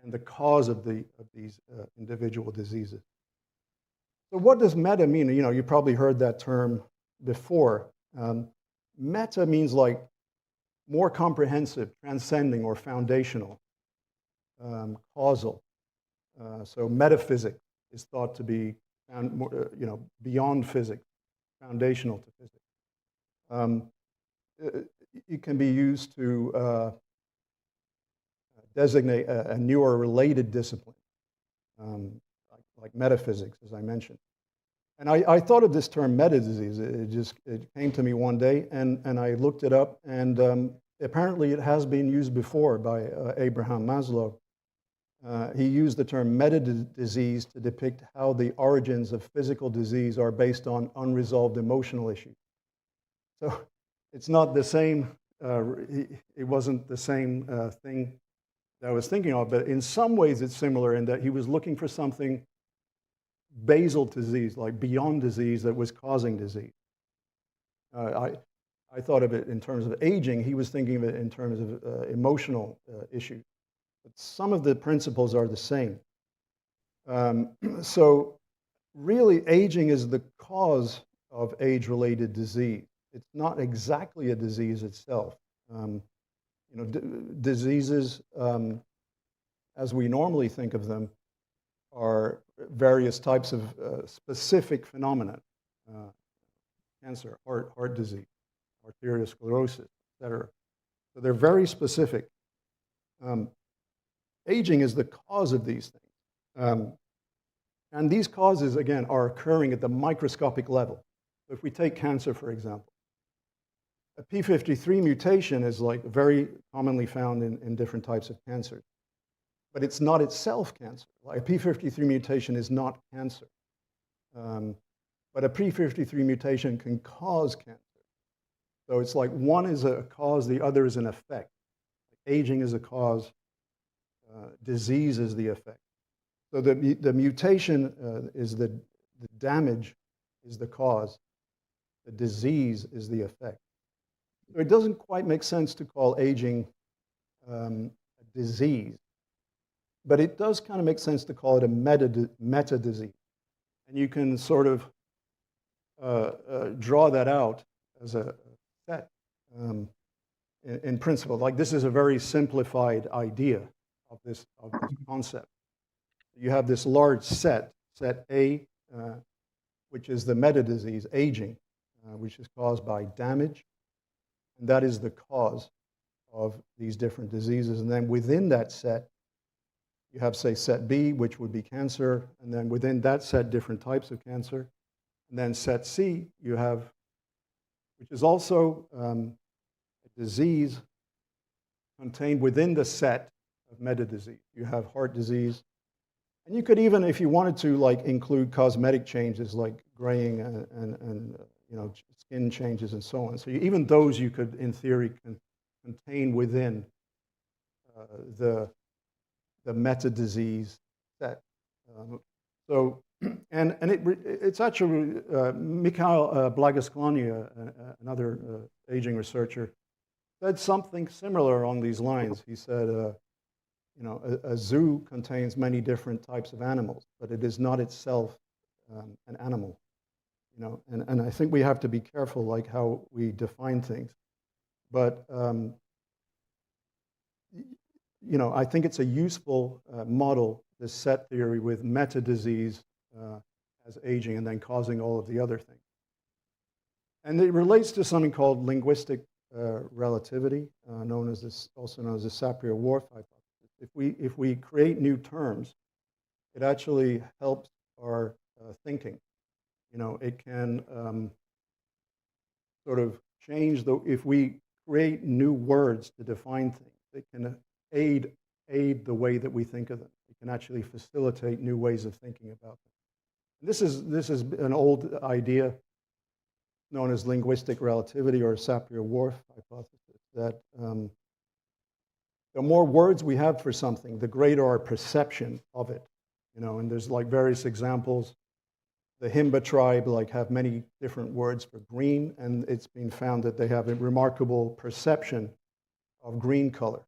and the cause of these individual diseases. So what does meta mean? You know, you probably heard that term before. Meta means like more comprehensive, transcending, or foundational, causal. So metaphysics is thought to be beyond physics, foundational to physics. It can be used to designate a new or related discipline, like metaphysics, as I mentioned. And I thought of this term meta-disease. It came to me one day, and I looked it up, and apparently it has been used before by Abraham Maslow. He used the term meta-disease to depict how the origins of physical disease are based on unresolved emotional issues. So it's not the same, it wasn't the same thing that I was thinking of, but in some ways it's similar in that he was looking for something basal disease, like beyond disease that was causing disease. I thought of it in terms of aging. He was thinking of it in terms of emotional issues. But some of the principles are the same. So really, aging is the cause of age-related disease. It's not exactly a disease itself. Diseases, as we normally think of them, are various types of specific phenomena. Cancer, heart disease, arteriosclerosis, etc. So they're very specific. Aging is the cause of these things. And these causes, again, are occurring at the microscopic level. So if we take cancer, for example, a p53 mutation is like very commonly found in different types of cancers. But it's not itself cancer. Like a p53 mutation is not cancer. But a p53 mutation can cause cancer. So it's like one is a cause, the other is an effect. Aging is a cause, disease is the effect. So the mutation is the damage is the cause. The disease is the effect. So it doesn't quite make sense to call aging a disease, but it does kind of make sense to call it a meta disease. And you can sort of draw that out as a set in principle. Like this is a very simplified idea of this concept. You have this large set A, which is the meta disease, aging, which is caused by damage. And that is the cause of these different diseases. And then within that set, you have, say, set B, which would be cancer. And then within that set, different types of cancer. And then set C, you have, which is also a disease contained within the set of meta disease. You have heart disease. And you could even, if you wanted to, like include cosmetic changes like graying and skin changes and so on. So even those you could, in theory, contain within the meta disease set. It's actually Mikhail Blagoslawny, another aging researcher, said something similar along these lines. He said, a zoo contains many different types of animals, but it is not itself an animal. And I think we have to be careful, like how we define things. But I think it's a useful model, this set theory with meta disease as aging and then causing all of the other things. And it relates to something called linguistic relativity, also known as the Sapir-Whorf hypothesis. If we create new terms, it actually helps our thinking. It can sort of change if we create new words to define things, it can aid the way that we think of them. It can actually facilitate new ways of thinking about them. This is an old idea known as linguistic relativity or Sapir-Whorf hypothesis, that the more words we have for something, the greater our perception of it. And there's like various examples. the Himba tribe have many different words for green, and it's been found that they have a remarkable perception of green color.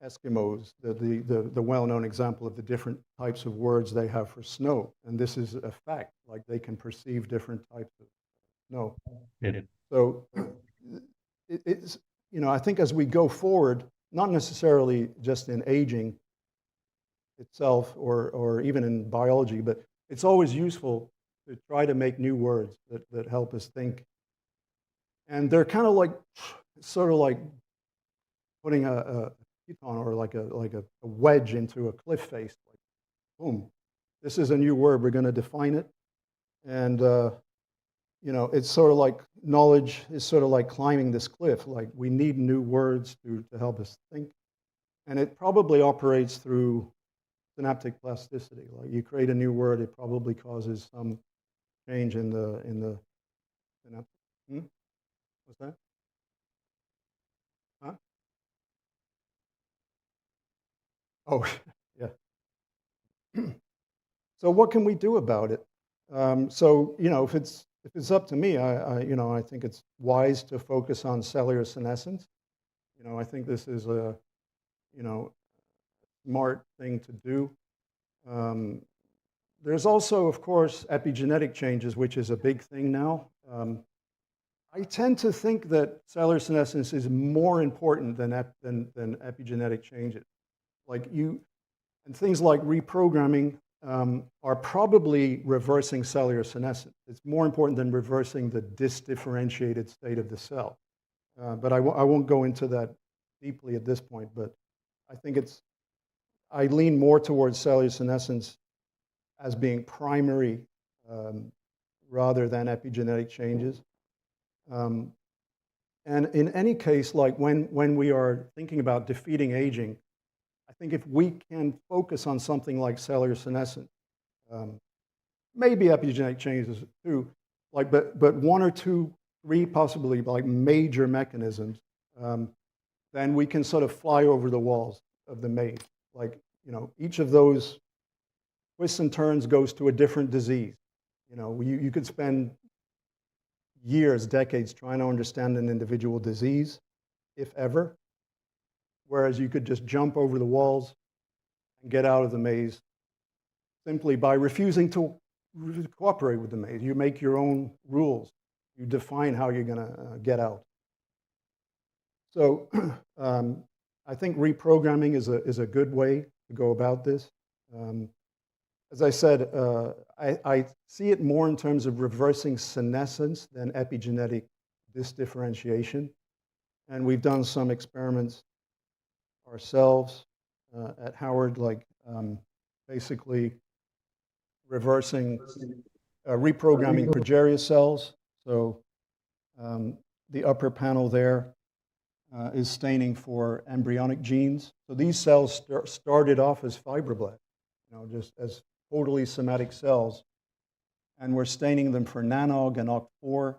Eskimos, the well-known example of the different types of words they have for snow, and this is a fact. They can perceive different types of snow. Yeah. So it's I think as we go forward, not necessarily just in aging itself or even in biology, but it's always useful to try to make new words that help us think. And they're kind of sort of like putting a piton or like a wedge into a cliff face. Boom, this is a new word. We're going to define it, and it's sort of like knowledge is sort of like climbing this cliff. We need new words to help us think, and it probably operates through synaptic plasticity. You create a new word, it probably causes some change in the synaptic. What's that? Huh? Oh, yeah. So what can we do about it? If it's up to me, I think it's wise to focus on cellular senescence. I think this is a smart thing to do. There's also, of course, epigenetic changes, which is a big thing now. I tend to think that cellular senescence is more important than epigenetic changes. And things like reprogramming are probably reversing cellular senescence. It's more important than reversing the disdifferentiated state of the cell. But I won't go into that deeply at this point, but I think I lean more towards cellular senescence as being primary rather than epigenetic changes. And in any case, when we are thinking about defeating aging, I think if we can focus on something like cellular senescence, maybe epigenetic changes too, but one or two, three possibly major mechanisms, then we can sort of fly over the walls of the maze. Each of those twists and turns goes to a different disease. You could spend years, decades trying to understand an individual disease, if ever, whereas you could just jump over the walls and get out of the maze simply by refusing to cooperate with the maze. You make your own rules. You define how you're going to get out. So I think reprogramming is a good way to go about this. As I said, I see it more in terms of reversing senescence than epigenetic disdifferentiation. And we've done some experiments ourselves at Howard, basically reversing, reprogramming progeria cells. So the upper panel there is staining for embryonic genes. So these cells started off as fibroblasts, just as totally somatic cells. And we're staining them for NANOG and OCT4,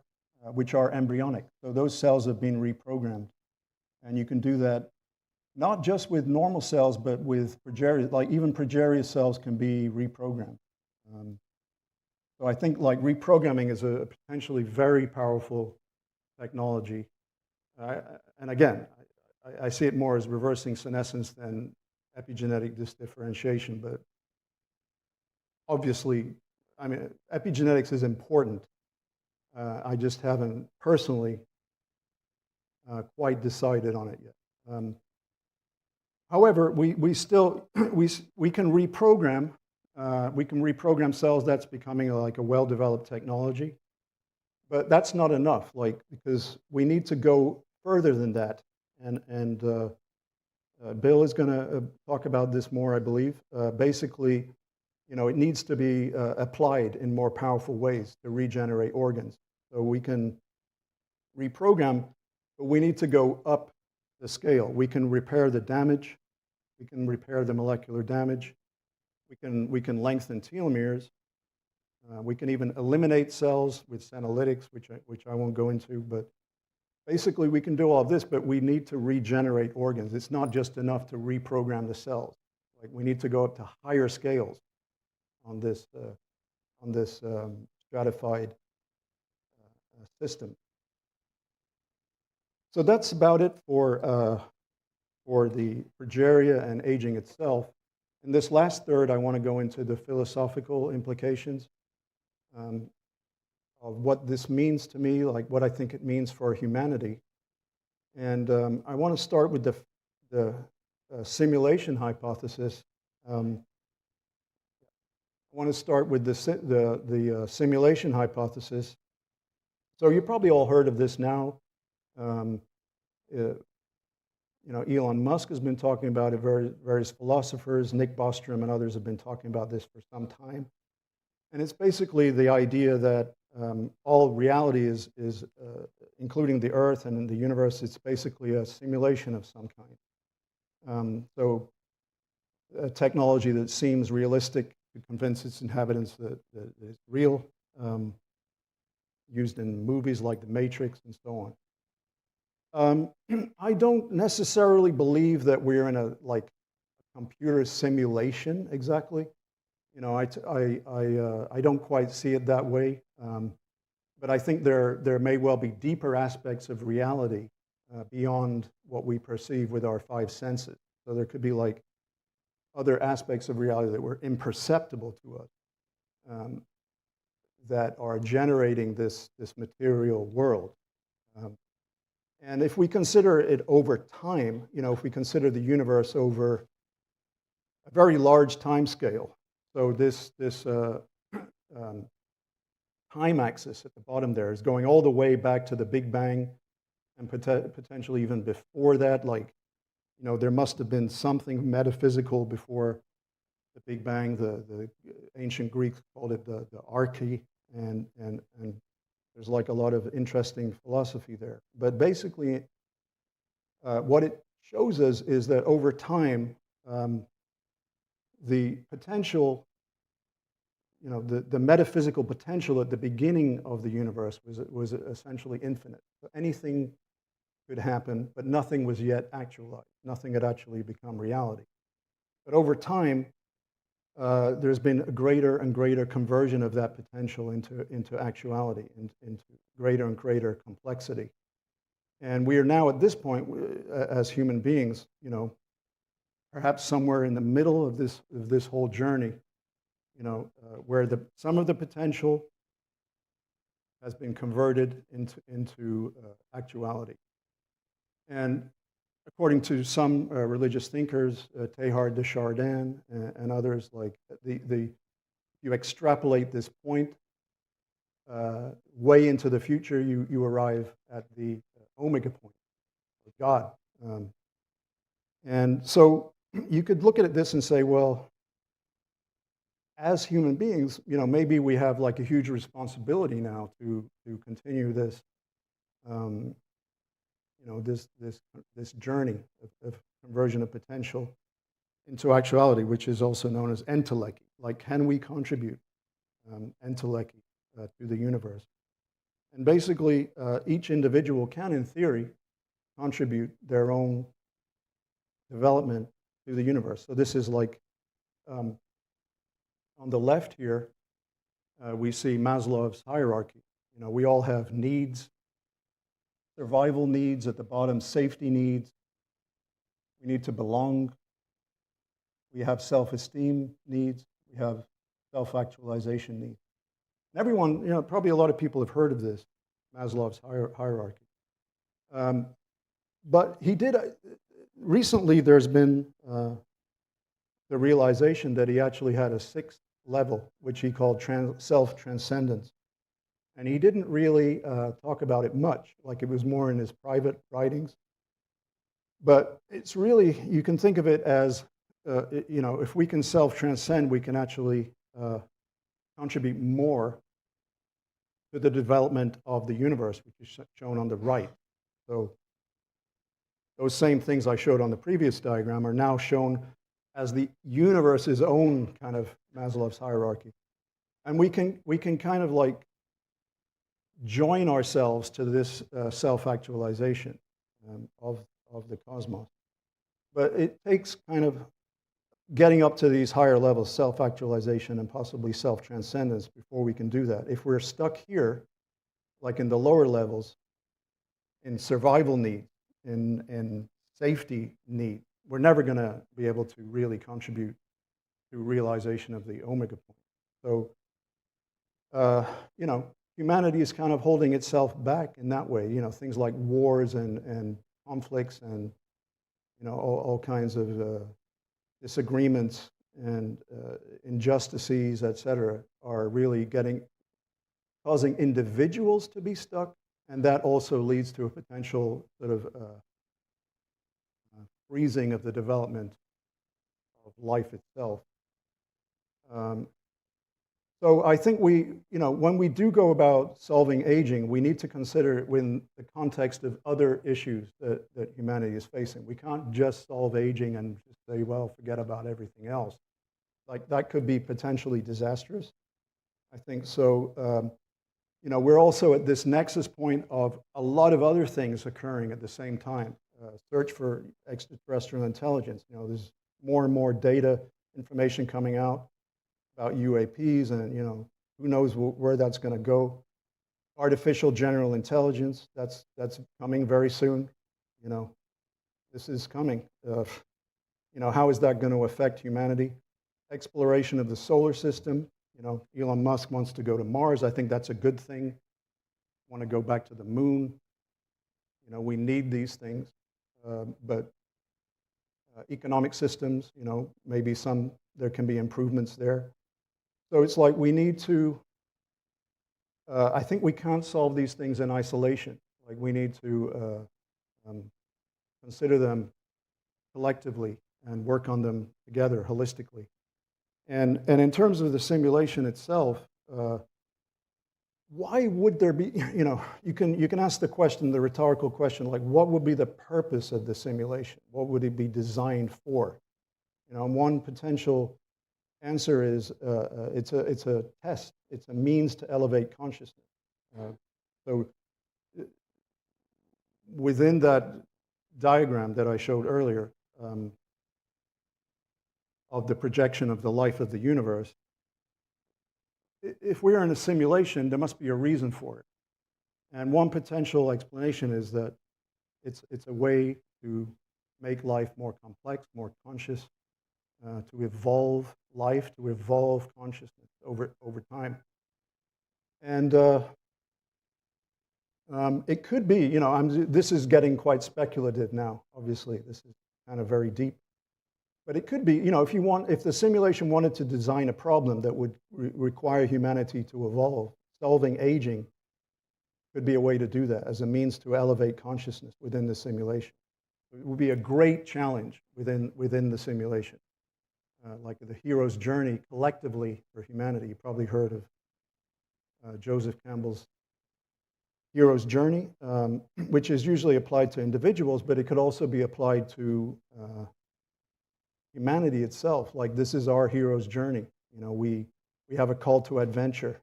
which are embryonic. So those cells have been reprogrammed. And you can do that not just with normal cells, but with progeria, even progeria cells can be reprogrammed. So I think reprogramming is a potentially very powerful technology. And again, I see it more as reversing senescence than epigenetic disdifferentiation, but obviously, epigenetics is important. I just haven't personally quite decided on it yet. However, we still we can reprogram. We can reprogram cells. That's becoming a well-developed technology, but that's not enough. Because we need to go further than that. And Bill is going to talk about this more, I believe. Basically, it needs to be applied in more powerful ways to regenerate organs. So we can reprogram, but we need to go up the scale. We can repair the damage. We can repair the molecular damage. We can lengthen telomeres. We can even eliminate cells with senolytics, which I won't go into. But basically, we can do all of this, but we need to regenerate organs. It's not just enough to reprogram the cells. We need to go up to higher scales on this stratified system. So that's about it for the progeria and aging itself. In this last third, I want to go into the philosophical implications of what this means to me, like what I think it means for humanity. And I want to start with the simulation hypothesis. I want to start with the simulation hypothesis. So you probably all heard of this now. Elon Musk has been talking about it, various philosophers, Nick Bostrom and others have been talking about this for some time. And it's basically the idea that all reality is including the Earth and the universe, it's basically a simulation of some kind. So a technology that seems realistic to convince its inhabitants that it's real, used in movies like The Matrix and so on. I don't necessarily believe that we're in a computer simulation exactly. I don't quite see it that way. But I think there may well be deeper aspects of reality beyond what we perceive with our five senses. So there could be other aspects of reality that were imperceptible to us that are generating this material world. And if we consider it over time, if we consider the universe over a very large time scale, so this time axis at the bottom there is going all the way back to the Big Bang and potentially even before that, there must have been something metaphysical before the Big Bang. The ancient Greeks called it the arche, and there's a lot of interesting philosophy there. But basically, what it shows us is that over time, the potential, the metaphysical potential at the beginning of the universe was essentially infinite. So anything could happen, but nothing was yet actualized. Nothing had actually become reality. But over time, there's been a greater and greater conversion of that potential into actuality, into greater and greater complexity. And we are now at this point, as human beings, perhaps somewhere in the middle of this whole journey, where some of the potential has been converted into actuality. And according to some religious thinkers, Teilhard de Chardin and others, you extrapolate this point way into the future, you arrive at the omega point, of God. And so you could look at this and say, well, as human beings, maybe we have a huge responsibility now to continue this, this journey of conversion of potential into actuality, which is also known as enteleki. Can we contribute enteleki to the universe? And basically, each individual can, in theory, contribute their own development to the universe. So this is on the left here, we see Maslow's hierarchy. We all have needs, survival needs at the bottom, safety needs. We need to belong. We have self-esteem needs. We have self-actualization needs. And everyone, probably a lot of people have heard of this, Maslow's hierarchy. But he did, recently there's been the realization that he actually had a sixth level, which he called self-transcendence. And he didn't really talk about it much, it was more in his private writings. But it's really, you can think of it as, if we can self-transcend, we can actually contribute more to the development of the universe, which is shown on the right. So those same things I showed on the previous diagram are now shown as the universe's own kind of Maslow's hierarchy. And we can kind of join ourselves to this self-actualization of the cosmos. But it takes kind of getting up to these higher levels, self-actualization and possibly self-transcendence before we can do that. If we're stuck here, like in the lower levels, in survival needs, in safety need, we're never going to be able to really contribute to realization of the omega point. So, humanity is kind of holding itself back in that way. Things like wars and conflicts and, all kinds of disagreements and injustices, etc., are really causing individuals to be stuck, and that also leads to a potential sort of freezing of the development of life itself. So I think when we do go about solving aging, we need to consider it within the context of other issues that humanity is facing. We can't just solve aging and just say, well, forget about everything else. Like, that could be potentially disastrous, I think. So, we're also at this nexus point of a lot of other things occurring at the same time. Search for extraterrestrial intelligence. There's more and more data, information coming out about UAPs, and who knows where that's going to go. Artificial general intelligence, that's coming very soon. This is coming. How is that going to affect humanity? Exploration of the solar system. Elon Musk wants to go to Mars. I think that's a good thing. Want to go back to the moon. We need these things, but economic systems. Maybe there can be improvements there. So it's like we need to, I think we can't solve these things in isolation. Like, we need to consider them collectively and work on them together holistically. And in terms of the simulation itself, why would there be, you can ask the question, the rhetorical question, like, what would be the purpose of the simulation? What would it be designed for? One potential answer is it's a test. It's a means to elevate consciousness. So within that diagram that I showed earlier of the projection of the life of the universe, if we're in a simulation, there must be a reason for it. And one potential explanation is that it's a way to make life more complex, more conscious, to evolve life, to evolve consciousness over time. And it could be, this is getting quite speculative now, obviously. This is kind of very deep. But it could be, if the simulation wanted to design a problem that would require humanity to evolve, solving aging could be a way to do that as a means to elevate consciousness within the simulation. It would be a great challenge within the simulation. Like the hero's journey collectively for humanity. You probably heard of Joseph Campbell's hero's journey, which is usually applied to individuals, but it could also be applied to humanity itself. Like, this is our hero's journey. We have a call to adventure.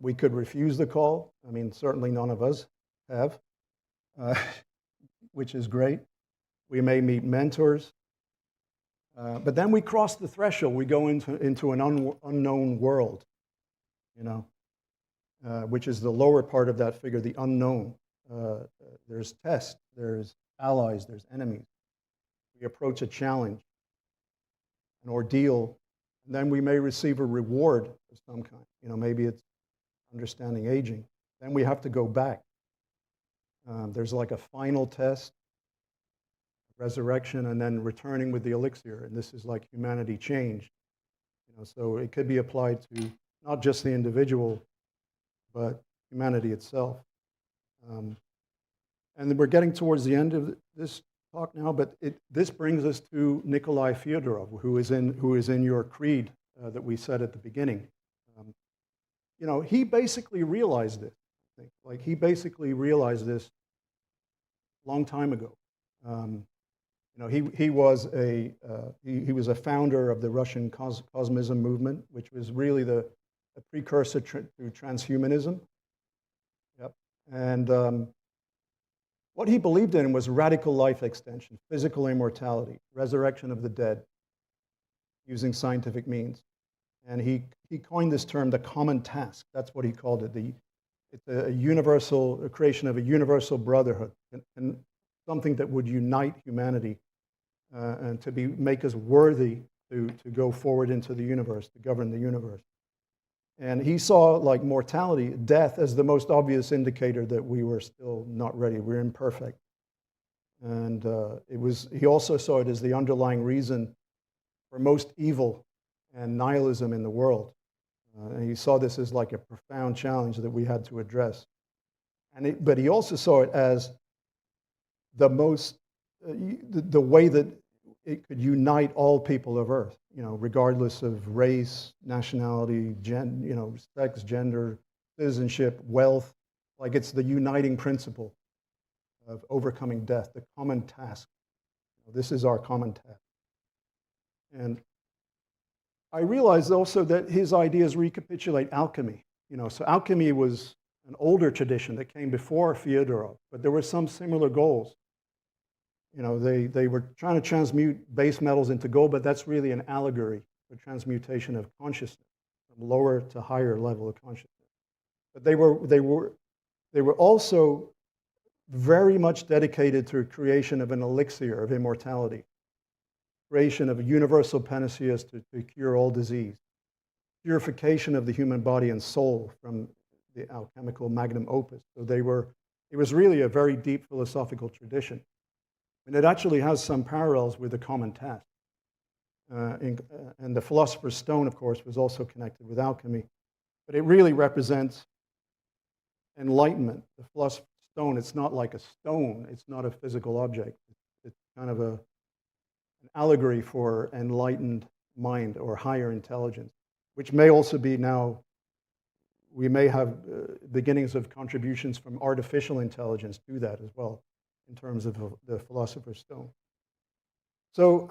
We could refuse the call. I mean, certainly none of us have, which is great. We may meet mentors. But then we cross the threshold. We go into an unknown world, which is the lower part of that figure, the unknown. There's tests, there's allies, there's enemies. We approach a challenge, an ordeal, and then we may receive a reward of some kind. Maybe it's understanding aging. Then we have to go back. There's like a final test, resurrection, and then returning with the elixir. And this is like humanity change. So it could be applied to not just the individual, but humanity itself. And we're getting towards the end of this talk now, but this brings us to Nikolai Fyodorov, who is in your creed that we said at the beginning. He basically realized this. I think. Like, he basically realized this a long time ago. He was a founder of the Russian cosmism movement, which was really a precursor to transhumanism. Yep. And What he believed in was radical life extension, physical immortality, resurrection of the dead, using scientific means. And he coined this term, the common task. That's what he called it. It's a creation of a universal brotherhood, and something that would unite humanity and make us worthy to go forward into the universe, to govern the universe. And he saw like mortality, death, as the most obvious indicator that we were still not ready. We're imperfect. And he also saw it as the underlying reason for most evil and nihilism in the world. And he saw this as like a profound challenge that we had to address. But he also saw it as the way that it could unite all people of Earth, regardless of race, nationality, sex, gender, citizenship, wealth. Like it's the uniting principle of overcoming death, the common task. This is our common task. And I realized also that his ideas recapitulate alchemy. So alchemy was an older tradition that came before Fyodorov, but there were some similar goals. They were trying to transmute base metals into gold, but that's really an allegory for transmutation of consciousness from lower to higher level of consciousness. But they were also very much dedicated to the creation of an elixir of immortality, creation of a universal panacea to cure all disease, purification of the human body and soul from the alchemical magnum opus. So it was really a very deep philosophical tradition. And it actually has some parallels with the common task. And the Philosopher's Stone, of course, was also connected with alchemy. But it really represents enlightenment. The Philosopher's Stone, it's not like a stone. It's not a physical object. It's kind of an allegory for enlightened mind or higher intelligence, which may also be now, we may have beginnings of contributions from artificial intelligence to that as well, in terms of the Philosopher's Stone. So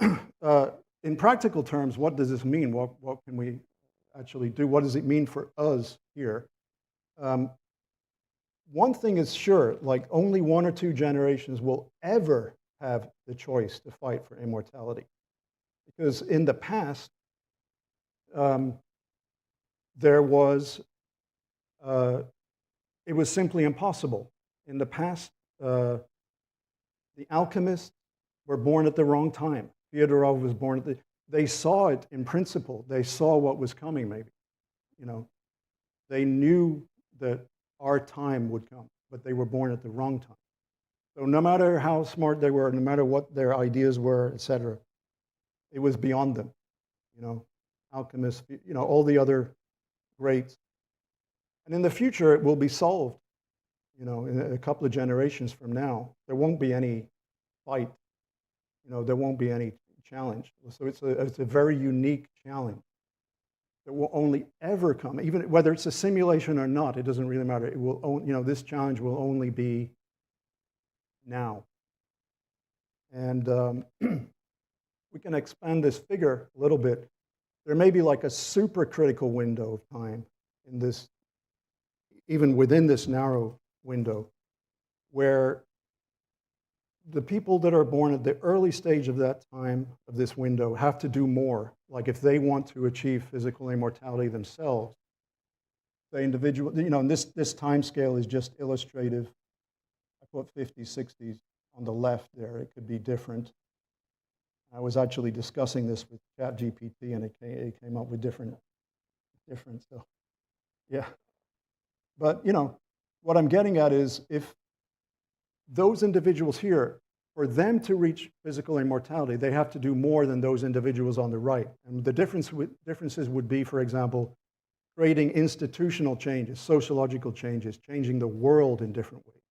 in practical terms, what does this mean? What can we actually do? What does it mean for us here? One thing is sure, like only 1 or 2 generations will ever have the choice to fight for immortality. Because in the past, it was simply impossible. In the past, the alchemists were born at the wrong time. Fyodorov was born they saw it in principle. They saw what was coming, maybe. They knew that our time would come, but they were born at the wrong time. So no matter how smart they were, no matter what their ideas were, etc., it was beyond them. Alchemists, all the other greats. And in the future, it will be solved. In a couple of generations from now, there won't be any fight. There won't be any challenge. So it's a very unique challenge that will only ever come, even whether it's a simulation or not. It doesn't really matter. It will, this challenge will only be now. And we can expand this figure a little bit. There may be like a super critical window of time in this, even within this narrow window, where the people that are born at the early stage of that time, of this window, have to do more. Like if they want to achieve physical immortality themselves, the individual, and this time scale is just illustrative. I put 50s, 60s on the left there. It could be different. I was actually discussing this with ChatGPT, and it came up with different. So, yeah. But what I'm getting at is, if those individuals here, for them to reach physical immortality, they have to do more than those individuals on the right. And the differences would be, for example, creating institutional changes, sociological changes, changing the world in different ways.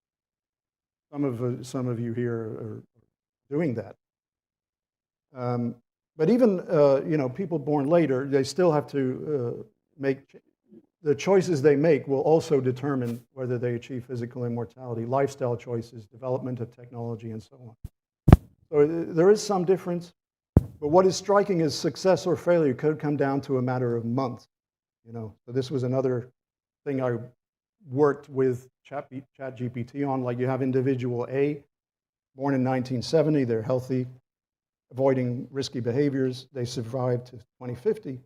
Some of you here are doing that. But even people born later, they still have to make the choices they make will also determine whether they achieve physical immortality, lifestyle choices, development of technology, and so on. So there is some difference, but what is striking is success or failure could come down to a matter of months. So this was another thing I worked with ChatGPT on, like you have individual A, born in 1970, they're healthy, avoiding risky behaviors, they survive to 2050,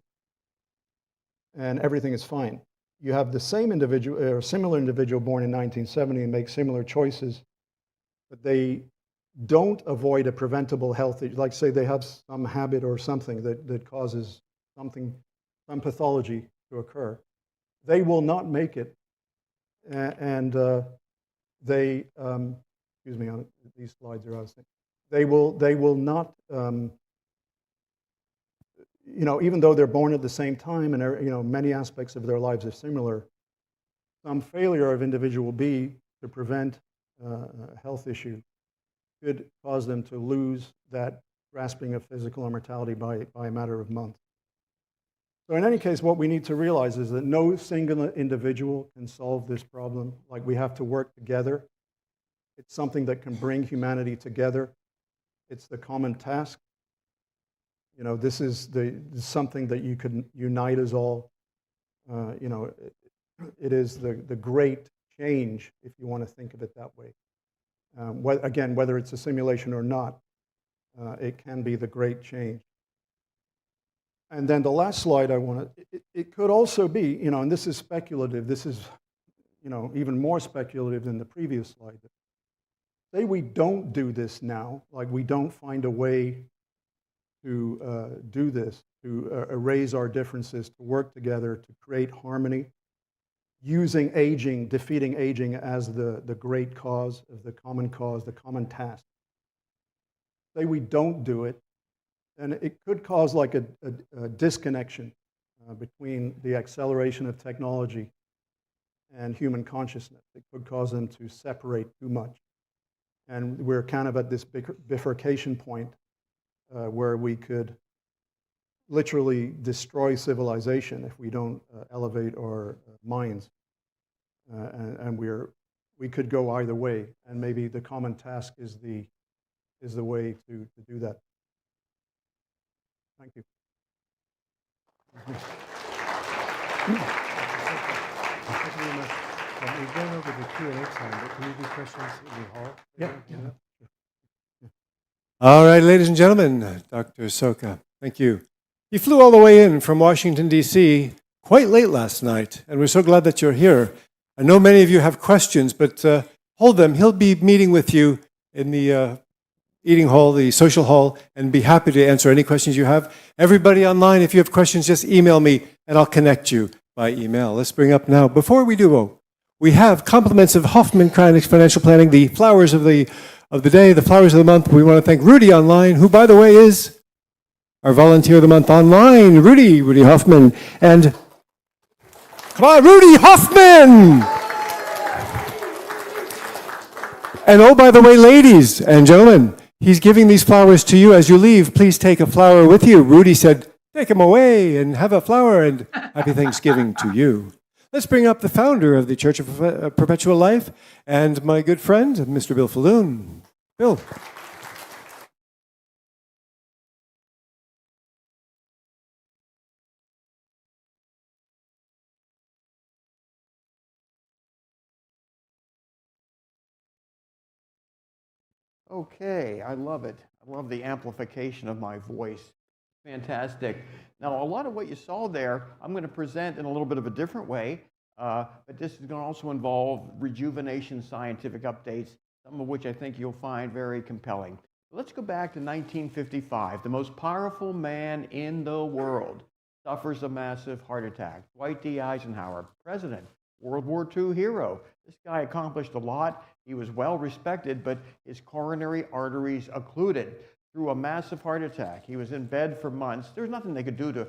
and everything is fine. You have the same individual, or similar individual born in 1970 and make similar choices, but they don't avoid a preventable health, like say they have some habit or something that causes something, some pathology to occur. They will not make it, and they, excuse me, these slides are out of sync. They will not, you know, even though they're born at the same time and, you know, many aspects of their lives are similar, some failure of individual B to prevent a health issue could cause them to lose that grasping of physical immortality by a matter of months. So in any case, what we need to realize is that no single individual can solve this problem. Like, we have to work together. It's something that can bring humanity together. It's the common task. You know, this is something that you can unite us all. You know, it is the great change, if you want to think of it that way. Again, whether it's a simulation or not, it can be the great change. And then the last slide I want to, it could also be, you know, and this is speculative, this is, you know, even more speculative than the previous slide. Say we don't do this now, like we don't find a way to do this, to erase our differences, to work together, to create harmony, using aging, defeating aging as the great cause of the common task. Say we don't do it, and it could cause like a disconnection between the acceleration of technology and human consciousness. It could cause them to separate too much. And we're kind of at this bifurcation point where we could literally destroy civilization if we don't elevate our minds. And we could go either way, and maybe the common task is the way to do that. Thank you. Thank you very much. We're going over the Q&A time, but can you do questions in the hall? Yeah. All right, ladies and gentlemen, Dr. Csoka, thank you. He flew all the way in from Washington, D.C. quite late last night, and we're so glad that you're here. I know many of you have questions, but hold them. He'll be meeting with you in the eating hall, the social hall, and be happy to answer any questions you have. Everybody online, if you have questions, just email me, and I'll connect you by email. Let's bring up now, before we do, we have compliments of Hoffman Cranix Financial Planning, the flowers of the day, the flowers of the month. We want to thank Rudy online, who, by the way, is our volunteer of the month online, Rudy Hoffman. And come on, Rudy Hoffman! And oh, by the way, ladies and gentlemen, he's giving these flowers to you as you leave. Please take a flower with you. Rudy said, take them away and have a flower, and happy Thanksgiving to you. Let's bring up the founder of the Church of Perpetual Life and my good friend, Mr. Bill Falloon. Bill. Okay, I love it. I love the amplification of my voice. Fantastic. Now, a lot of what you saw there, I'm going to present in a little bit of a different way, but this is going to also involve rejuvenation scientific updates, some of which I think you'll find very compelling. Let's go back to 1955. The most powerful man in the world suffers a massive heart attack. Dwight D. Eisenhower, president, World War II hero. This guy accomplished a lot. He was well respected, but his coronary arteries occluded through a massive heart attack. He was in bed for months. There was nothing they could do to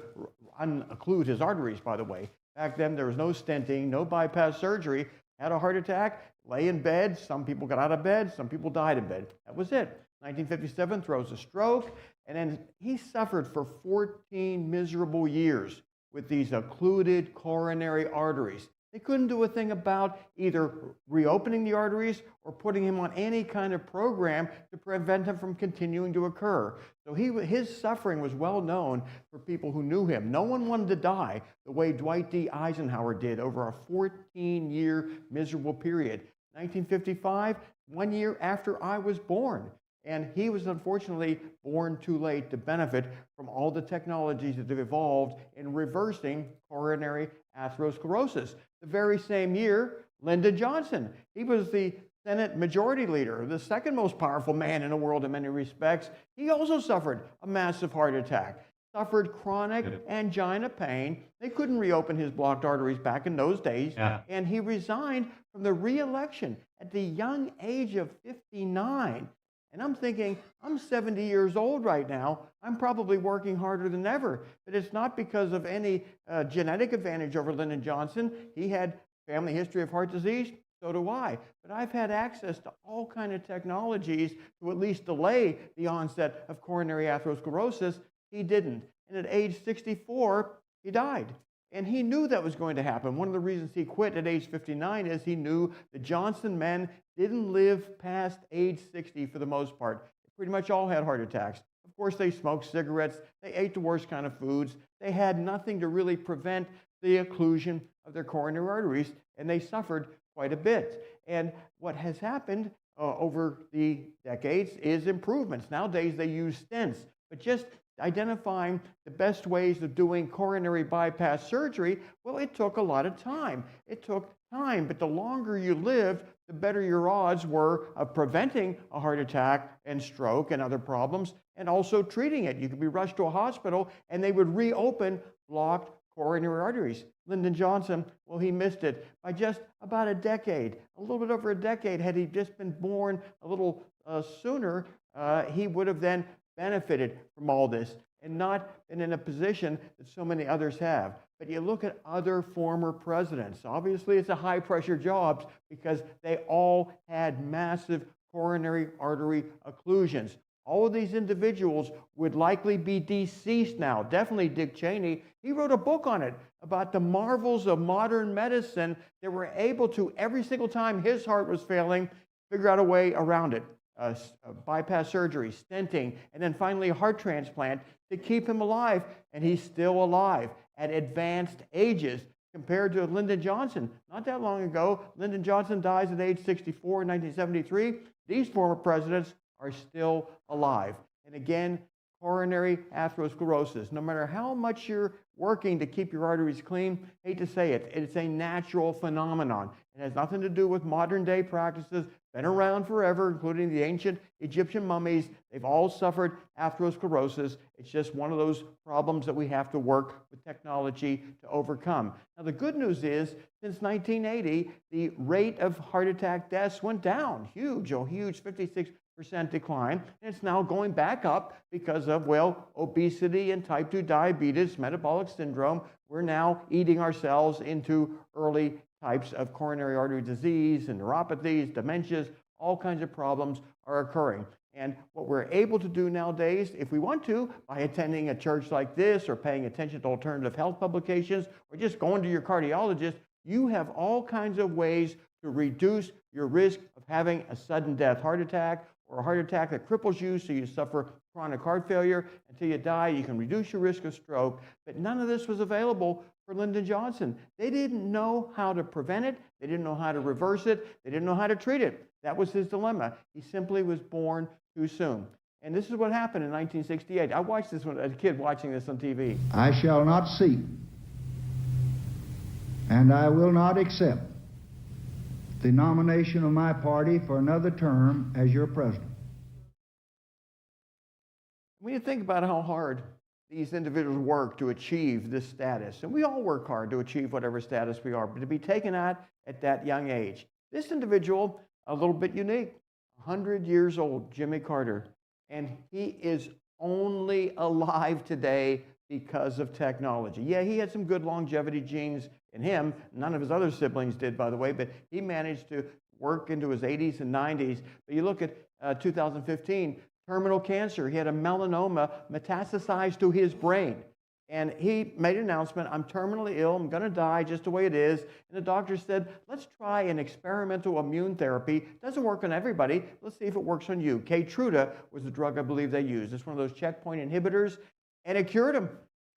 unocclude his arteries, by the way. Back then, there was no stenting, no bypass surgery. Had a heart attack, lay in bed. Some people got out of bed. Some people died in bed. That was it. 1957, throws a stroke, and then he suffered for 14 miserable years with these occluded coronary arteries. They couldn't do a thing about either reopening the arteries or putting him on any kind of program to prevent him from continuing to occur. So his suffering was well known for people who knew him. No one wanted to die the way Dwight D. Eisenhower did over a 14-year miserable period. 1955, 1 year after I was born. And he was unfortunately born too late to benefit from all the technologies that have evolved in reversing coronary atherosclerosis. The very same year, Lyndon Johnson, he was the Senate Majority Leader, the second most powerful man in the world in many respects. He also suffered a massive heart attack, suffered chronic angina pain. They couldn't reopen his blocked arteries back in those days, and he resigned from the re-election at the young age of 59. And I'm thinking, I'm 70 years old right now. I'm probably working harder than ever. But it's not because of any genetic advantage over Lyndon Johnson. He had family history of heart disease. So do I. But I've had access to all kinds of technologies to at least delay the onset of coronary atherosclerosis. He didn't. And at age 64, he died. And he knew that was going to happen. One of the reasons he quit at age 59 is he knew the Johnson men didn't live past age 60 for the most part. They pretty much all had heart attacks. Of course, they smoked cigarettes. They ate the worst kind of foods. They had nothing to really prevent the occlusion of their coronary arteries, and they suffered quite a bit. And what has happened over the decades is improvements. Nowadays, they use stents, but just identifying the best ways of doing coronary bypass surgery, well, it took a lot of time. It took time, but the longer you lived, the better your odds were of preventing a heart attack and stroke and other problems, and also treating it. You could be rushed to a hospital, and they would reopen blocked coronary arteries. Lyndon Johnson, well, he missed it by just about a decade, a little bit over a decade. Had he just been born a little sooner, he would have then benefited from all this and not been in a position that so many others have. But you look at other former presidents. Obviously, it's a high-pressure jobs because they all had massive coronary artery occlusions. All of these individuals would likely be deceased now. Definitely Dick Cheney. He wrote a book on it about the marvels of modern medicine that were able to, every single time his heart was failing, figure out a way around it. Bypass surgery, stenting, and then finally a heart transplant to keep him alive. And he's still alive at advanced ages compared to Lyndon Johnson. Not that long ago, Lyndon Johnson dies at age 64 in 1973. These former presidents are still alive. And again, coronary atherosclerosis. No matter how much you're working to keep your arteries clean, hate to say it, it's a natural phenomenon. It has nothing to do with modern day practices, been around forever, including the ancient Egyptian mummies. They've all suffered atherosclerosis. It's just one of those problems that we have to work with technology to overcome. Now, the good news is, since 1980, the rate of heart attack deaths went down. Huge, a huge 56% decline. And it's now going back up because of, well, obesity and type 2 diabetes, metabolic syndrome. We're now eating ourselves into early types of coronary artery disease and neuropathies, dementias, all kinds of problems are occurring. And what we're able to do nowadays, if we want to, by attending a church like this or paying attention to alternative health publications or just going to your cardiologist, you have all kinds of ways to reduce your risk of having a sudden death heart attack or a heart attack that cripples you so you suffer chronic heart failure until you die. You can reduce your risk of stroke. But none of this was available for Lyndon Johnson. They didn't know how to prevent it. They didn't know how to reverse it. They didn't know how to treat it. That was his dilemma. He simply was born too soon. And this is what happened in 1968. I watched this as a kid, watching this on TV. I shall not seek, and I will not accept the nomination of my party for another term as your president. When you think about how hard these individuals work to achieve this status, and we all work hard to achieve whatever status we are, but to be taken at that young age. This individual, a little bit unique, 100 years old, Jimmy Carter, and he is only alive today because of technology. Yeah, he had some good longevity genes in him. None of his other siblings did, by the way, but he managed to work into his 80s and 90s. But you look at 2015, terminal cancer. He had a melanoma metastasized to his brain. And he made an announcement, I'm terminally ill, I'm going to die just the way it is. And the doctor said, let's try an experimental immune therapy. Doesn't work on everybody. Let's see if it works on you. Keytruda was the drug I believe they used. It's one of those checkpoint inhibitors. And it cured him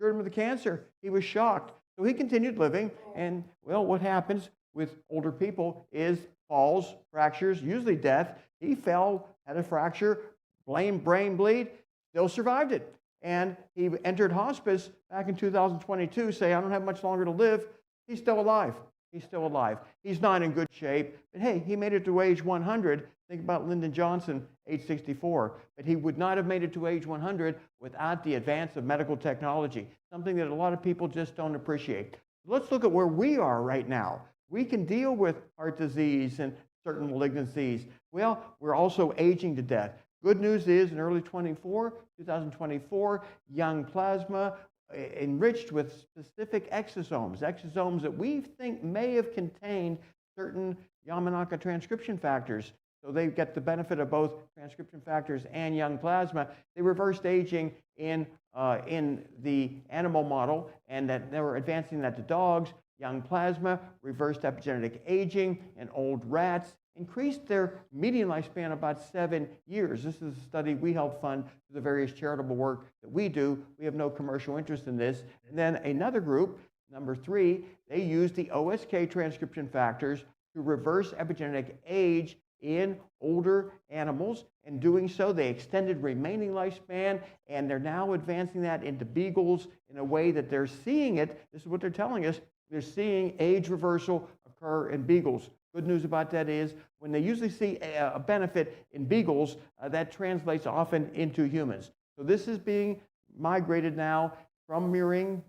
of the cancer. He was shocked. So he continued living. And, well, what happens with older people is falls, fractures, usually death. He fell, had a fracture, brain bleed, still survived it. And he entered hospice back in 2022, saying, I don't have much longer to live. He's still alive. He's still alive. He's not in good shape. But hey, he made it to age 100. Think about Lyndon Johnson, age 64. But he would not have made it to age 100 without the advance of medical technology, something that a lot of people just don't appreciate. Let's look at where we are right now. We can deal with heart disease and certain malignancies. Well, we're also aging to death. Good news is in early 2024, young plasma enriched with specific exosomes that we think may have contained certain Yamanaka transcription factors. So they get the benefit of both transcription factors and young plasma. They reversed aging in the animal model, and that they were advancing that to dogs. Young plasma reversed epigenetic aging in old rats, increased their median lifespan about 7 years. This is a study we help fund through the various charitable work that we do. We have no commercial interest in this. And then another group, number 3, they used the OSK transcription factors to reverse epigenetic age in older animals. In doing so, they extended remaining lifespan, and they're now advancing that into beagles in a way that they're seeing it. This is what they're telling us. They're seeing age reversal occur in beagles. Good news about that is when they usually see a benefit in beagles, that translates often into humans. So this is being migrated now from mirroring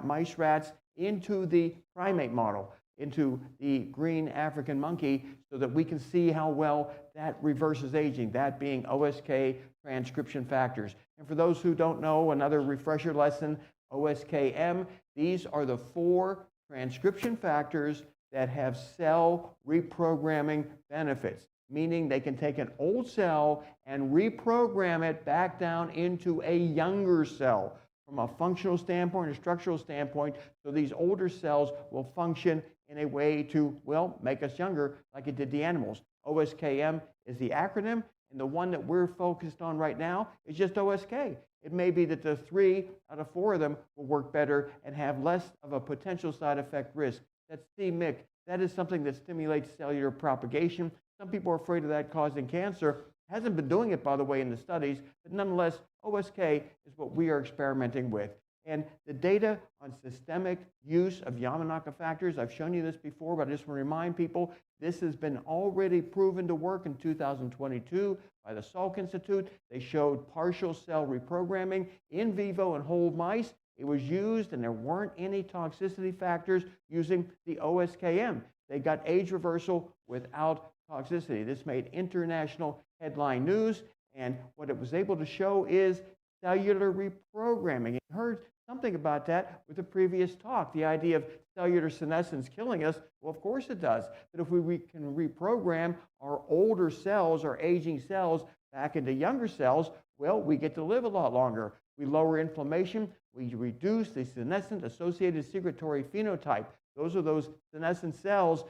mice, rats, into the primate model, into the green African monkey, so that we can see how well that reverses aging, that being OSK transcription factors. And for those who don't know, another refresher lesson, OSKM, these are the 4 transcription factors that have cell reprogramming benefits, meaning they can take an old cell and reprogram it back down into a younger cell from a functional standpoint, a structural standpoint, so these older cells will function in a way to, well, make us younger like it did the animals. OSKM is the acronym, and the one that we're focused on right now is just OSK. It may be that the 3 out of 4 of them will work better and have less of a potential side effect risk. That's c-MYC. That is something that stimulates cellular propagation. Some people are afraid of that causing cancer. Hasn't been doing it, by the way, in the studies, but nonetheless, OSK is what we are experimenting with. And the data on systemic use of Yamanaka factors, I've shown you this before, but I just want to remind people, this has been already proven to work in 2022 by the Salk Institute. They showed partial cell reprogramming in vivo in whole mice. It was used, and there weren't any toxicity factors using the OSKM. They got age reversal without toxicity. This made international headline news, and what it was able to show is cellular reprogramming. You heard something about that with the previous talk, the idea of cellular senescence killing us. Well, of course it does. But if we can reprogram our older cells, our aging cells, back into younger cells, well, we get to live a lot longer. We lower inflammation. We reduce the senescent associated secretory phenotype. Those are those senescent cells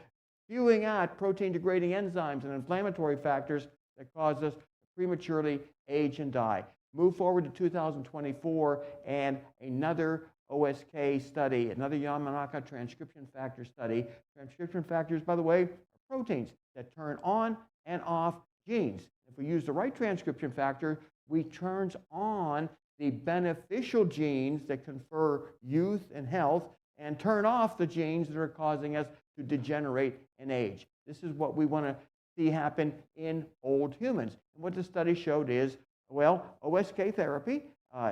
spewing out protein-degrading enzymes and inflammatory factors that cause us to prematurely age and die. Move forward to 2024, and another OSK study, another Yamanaka transcription factor study. Transcription factors, by the way, are proteins that turn on and off genes. If we use the right transcription factor, we turn on the beneficial genes that confer youth and health and turn off the genes that are causing us to degenerate and age. This is what we want to see happen in old humans. And what the study showed is, well, OSK therapy,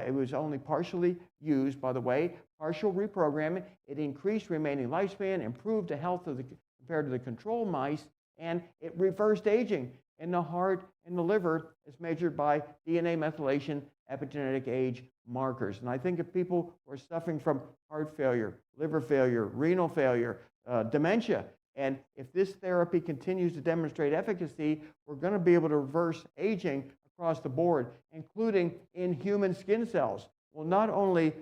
it was only partially used, by the way, partial reprogramming. It increased remaining lifespan, improved the health of compared to the control mice, and it reversed aging in the heart and the liver as measured by DNA methylation epigenetic age markers. And I think if people who are suffering from heart failure, liver failure, renal failure, dementia, and if this therapy continues to demonstrate efficacy, we're going to be able to reverse aging across the board, including in human skin cells. Will not only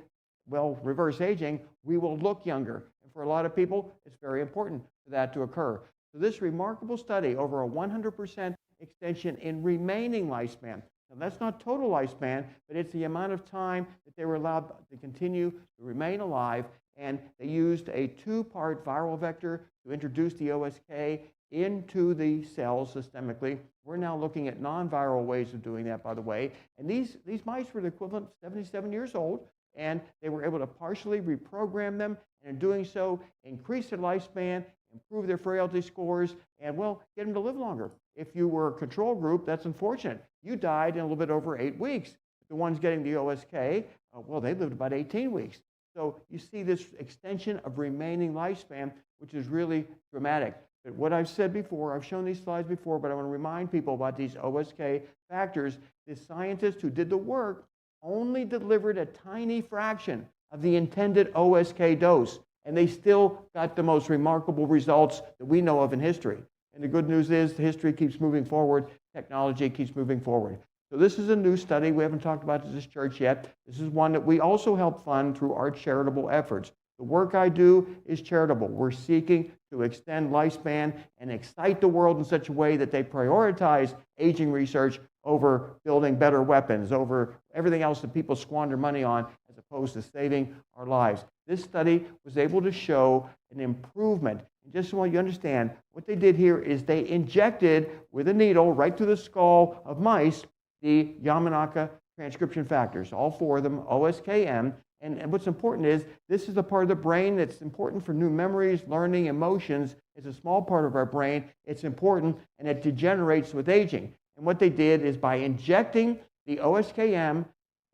well, reverse aging, we will look younger. And for a lot of people, it's very important for that to occur. So this remarkable study, over a 100% extension in remaining lifespan. Now, that's not total lifespan, but it's the amount of time that they were allowed to continue to remain alive. And they used a 2-part viral vector to introduce the OSK into the cells systemically. We're now looking at non-viral ways of doing that, by the way. And these mice were the equivalent of 77 years old, and they were able to partially reprogram them, and in doing so, increase their lifespan, improve their frailty scores, and, well, get them to live longer. If you were a control group, that's unfortunate. You died in a little bit over 8 weeks. The ones getting the OSK, well, they lived about 18 weeks. So you see this extension of remaining lifespan, which is really dramatic. But what I've said before, I've shown these slides before, but I want to remind people about these OSK factors. The scientists who did the work only delivered a tiny fraction of the intended OSK dose, and they still got the most remarkable results that we know of in history. And the good news is the history keeps moving forward, technology keeps moving forward. So this is a new study. We haven't talked about this church yet. This is one that we also help fund through our charitable efforts. The work I do is charitable. We're seeking to extend lifespan and excite the world in such a way that they prioritize aging research over building better weapons, over everything else that people squander money on, as opposed to saving our lives. This study was able to show an improvement. And just so you understand, what they did here is they injected with a needle right through the skull of mice the Yamanaka transcription factors, all 4 of them, OSKM. And what's important is this is the part of the brain that's important for new memories, learning, emotions. It's a small part of our brain. It's important, and it degenerates with aging. And what they did is by injecting the OSKM,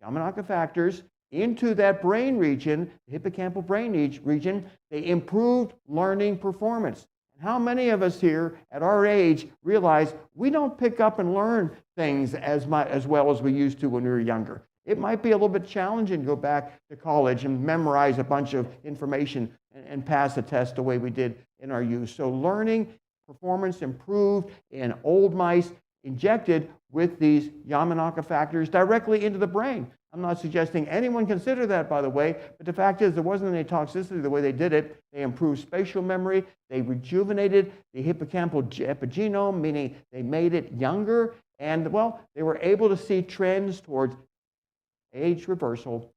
Yamanaka factors, into that brain region, the hippocampal brain region, they improved learning performance. And how many of us here at our age realize we don't pick up and learn things as well as we used to when we were younger? It might be a little bit challenging to go back to college and memorize a bunch of information and pass a test the way we did in our youth. So learning performance improved in old mice injected with these Yamanaka factors directly into the brain. I'm not suggesting anyone consider that, by the way, but the fact is there wasn't any toxicity the way they did it. They improved spatial memory. They rejuvenated the hippocampal epigenome, meaning they made it younger. And, well, they were able to see trends towards age reversal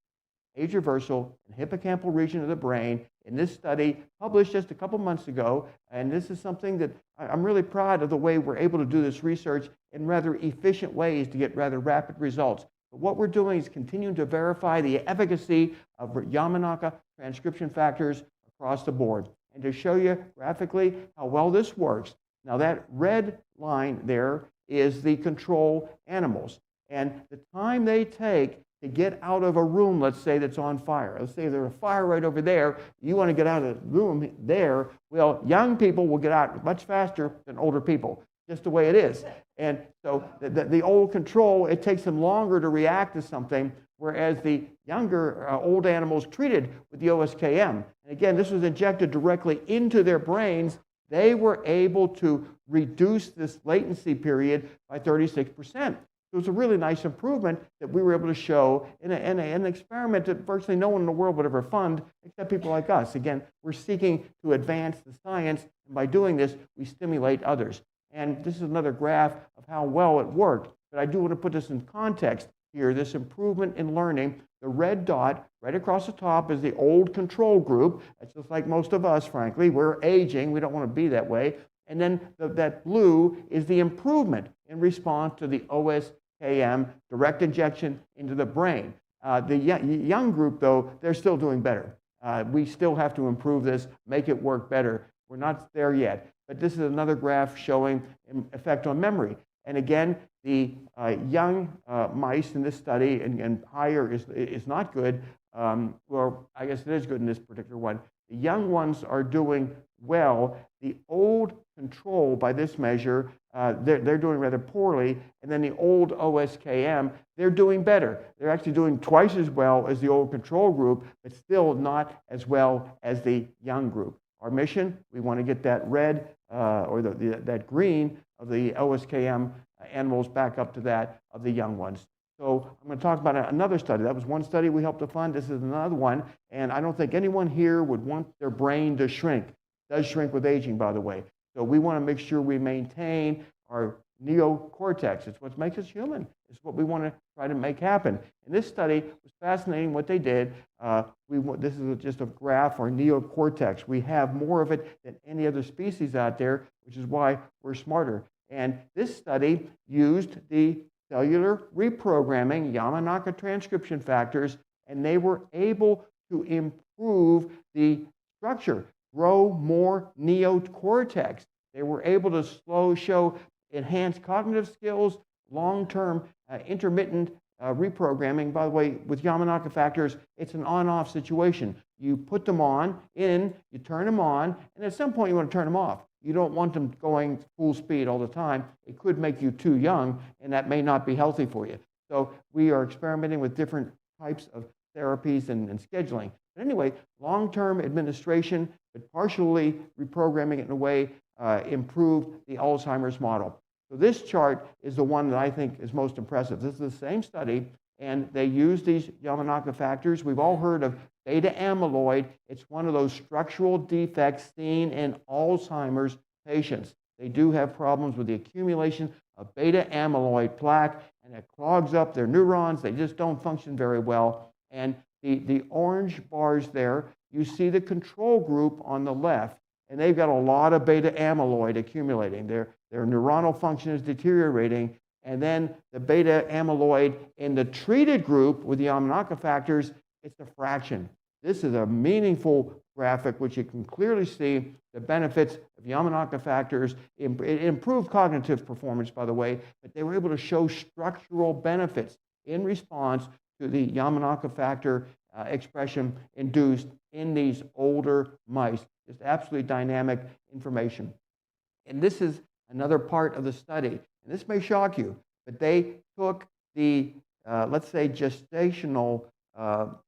and hippocampal region of the brain in this study published just a couple months ago. And this is something that I'm really proud of, the way we're able to do this research in rather efficient ways to get rather rapid results. But what we're doing is continuing to verify the efficacy of Yamanaka transcription factors across the board. And to show you graphically how well this works, now that red line there is the control animals. And the time they take to get out of a room, let's say, that's on fire. Let's say there's a fire right over there. You want to get out of the room there. Well, young people will get out much faster than older people, just the way it is. And so the old control, it takes them longer to react to something, whereas the younger old animals treated with the OSKM, and again, this was injected directly into their brains, they were able to reduce this latency period by 36%. So it's a really nice improvement that we were able to show in an experiment that virtually no one in the world would ever fund except people like us. Again, we're seeking to advance the science, and by doing this, we stimulate others. And this is another graph of how well it worked. But I do want to put this in context here, this improvement in learning. The red dot right across the top is the old control group. That's just like most of us, frankly. We're aging. We don't want to be that way. And then that blue is the improvement in response to the OSKM direct injection into the brain. The young group, though, they're still doing better. We still have to improve this, make it work better. We're not there yet. But this is another graph showing an effect on memory. And again, the young mice in this study, and higher is not good. Well, I guess it is good in this particular one. The young ones are doing well. The old control, by this measure, they're doing rather poorly. And then the old OSKM, they're doing better. They're actually doing twice as well as the old control group, but still not as well as the young group. Our mission, we want to get that red or that green of the OSKM animals back up to that of the young ones. So I'm going to talk about another study. That was one study we helped to fund. This is another one. And I don't think anyone here would want their brain to shrink. It does shrink with aging, by the way. So we want to make sure we maintain our neocortex. It's what makes us human. It's what we want to try to make happen. And this study was fascinating what they did. This is just a graph for neocortex. We have more of it than any other species out there, which is why we're smarter. And this study used the cellular reprogramming, Yamanaka transcription factors, and they were able to improve the structure, grow more neocortex. They were able to show enhanced cognitive skills, long-term intermittent reprogramming. By the way, with Yamanaka factors, it's an on-off situation. You put them on, you turn them on, and at some point you want to turn them off. You don't want them going full speed all the time. It could make you too young, and that may not be healthy for you. So we are experimenting with different types of therapies and scheduling. But anyway, long-term administration, but partially reprogramming it in a way improved the Alzheimer's model. So this chart is the one that I think is most impressive. This is the same study, and they use these Yamanaka factors. We've all heard of beta amyloid. It's one of those structural defects seen in Alzheimer's patients. They do have problems with the accumulation of beta amyloid plaque, and it clogs up their neurons. They just don't function very well. And the orange bars there, you see the control group on the left, and they've got a lot of beta amyloid accumulating. Their neuronal function is deteriorating, and then the beta amyloid in the treated group with the Yamanaka factors, it's a fraction. This is a meaningful graphic, which you can clearly see the benefits of Yamanaka factors. It improved cognitive performance, by the way, but they were able to show structural benefits in response to the Yamanaka factor expression induced in these older mice. Just absolutely dynamic information. And this is another part of the study. And this may shock you, but they took the, let's say, gestational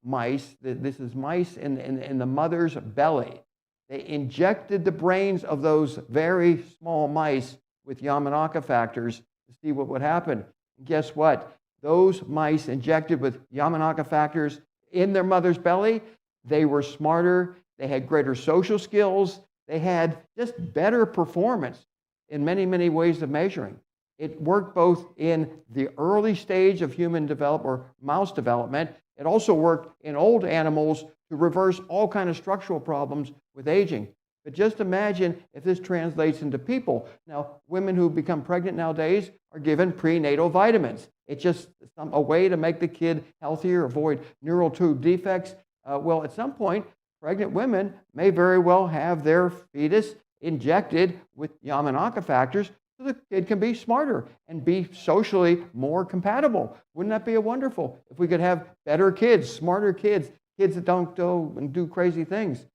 mice. This is mice in the mother's belly. They injected the brains of those very small mice with Yamanaka factors to see what would happen. And guess what? Those mice injected with Yamanaka factors in their mother's belly, they were smarter, they had greater social skills, they had just better performance in many, many ways of measuring. It worked both in the early stage of human development or mouse development. It also worked in old animals to reverse all kinds of structural problems with aging. But just imagine if this translates into people. Now, women who become pregnant nowadays are given prenatal vitamins. It's just a way to make the kid healthier, avoid neural tube defects. Well, at some point, pregnant women may very well have their fetus injected with Yamanaka factors so the kid can be smarter and be socially more compatible. Wouldn't that be wonderful if we could have better kids, smarter kids, kids that don't go and do crazy things,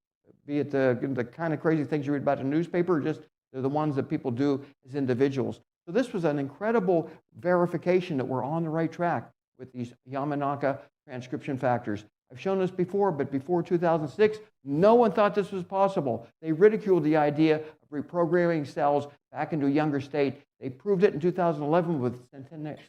be it the kind of crazy things you read about in the newspaper, or just they're the ones that people do as individuals. So this was an incredible verification that we're on the right track with these Yamanaka transcription factors. I've shown this before, but before 2006, no one thought this was possible. They ridiculed the idea of reprogramming cells back into a younger state. They proved it in 2011 with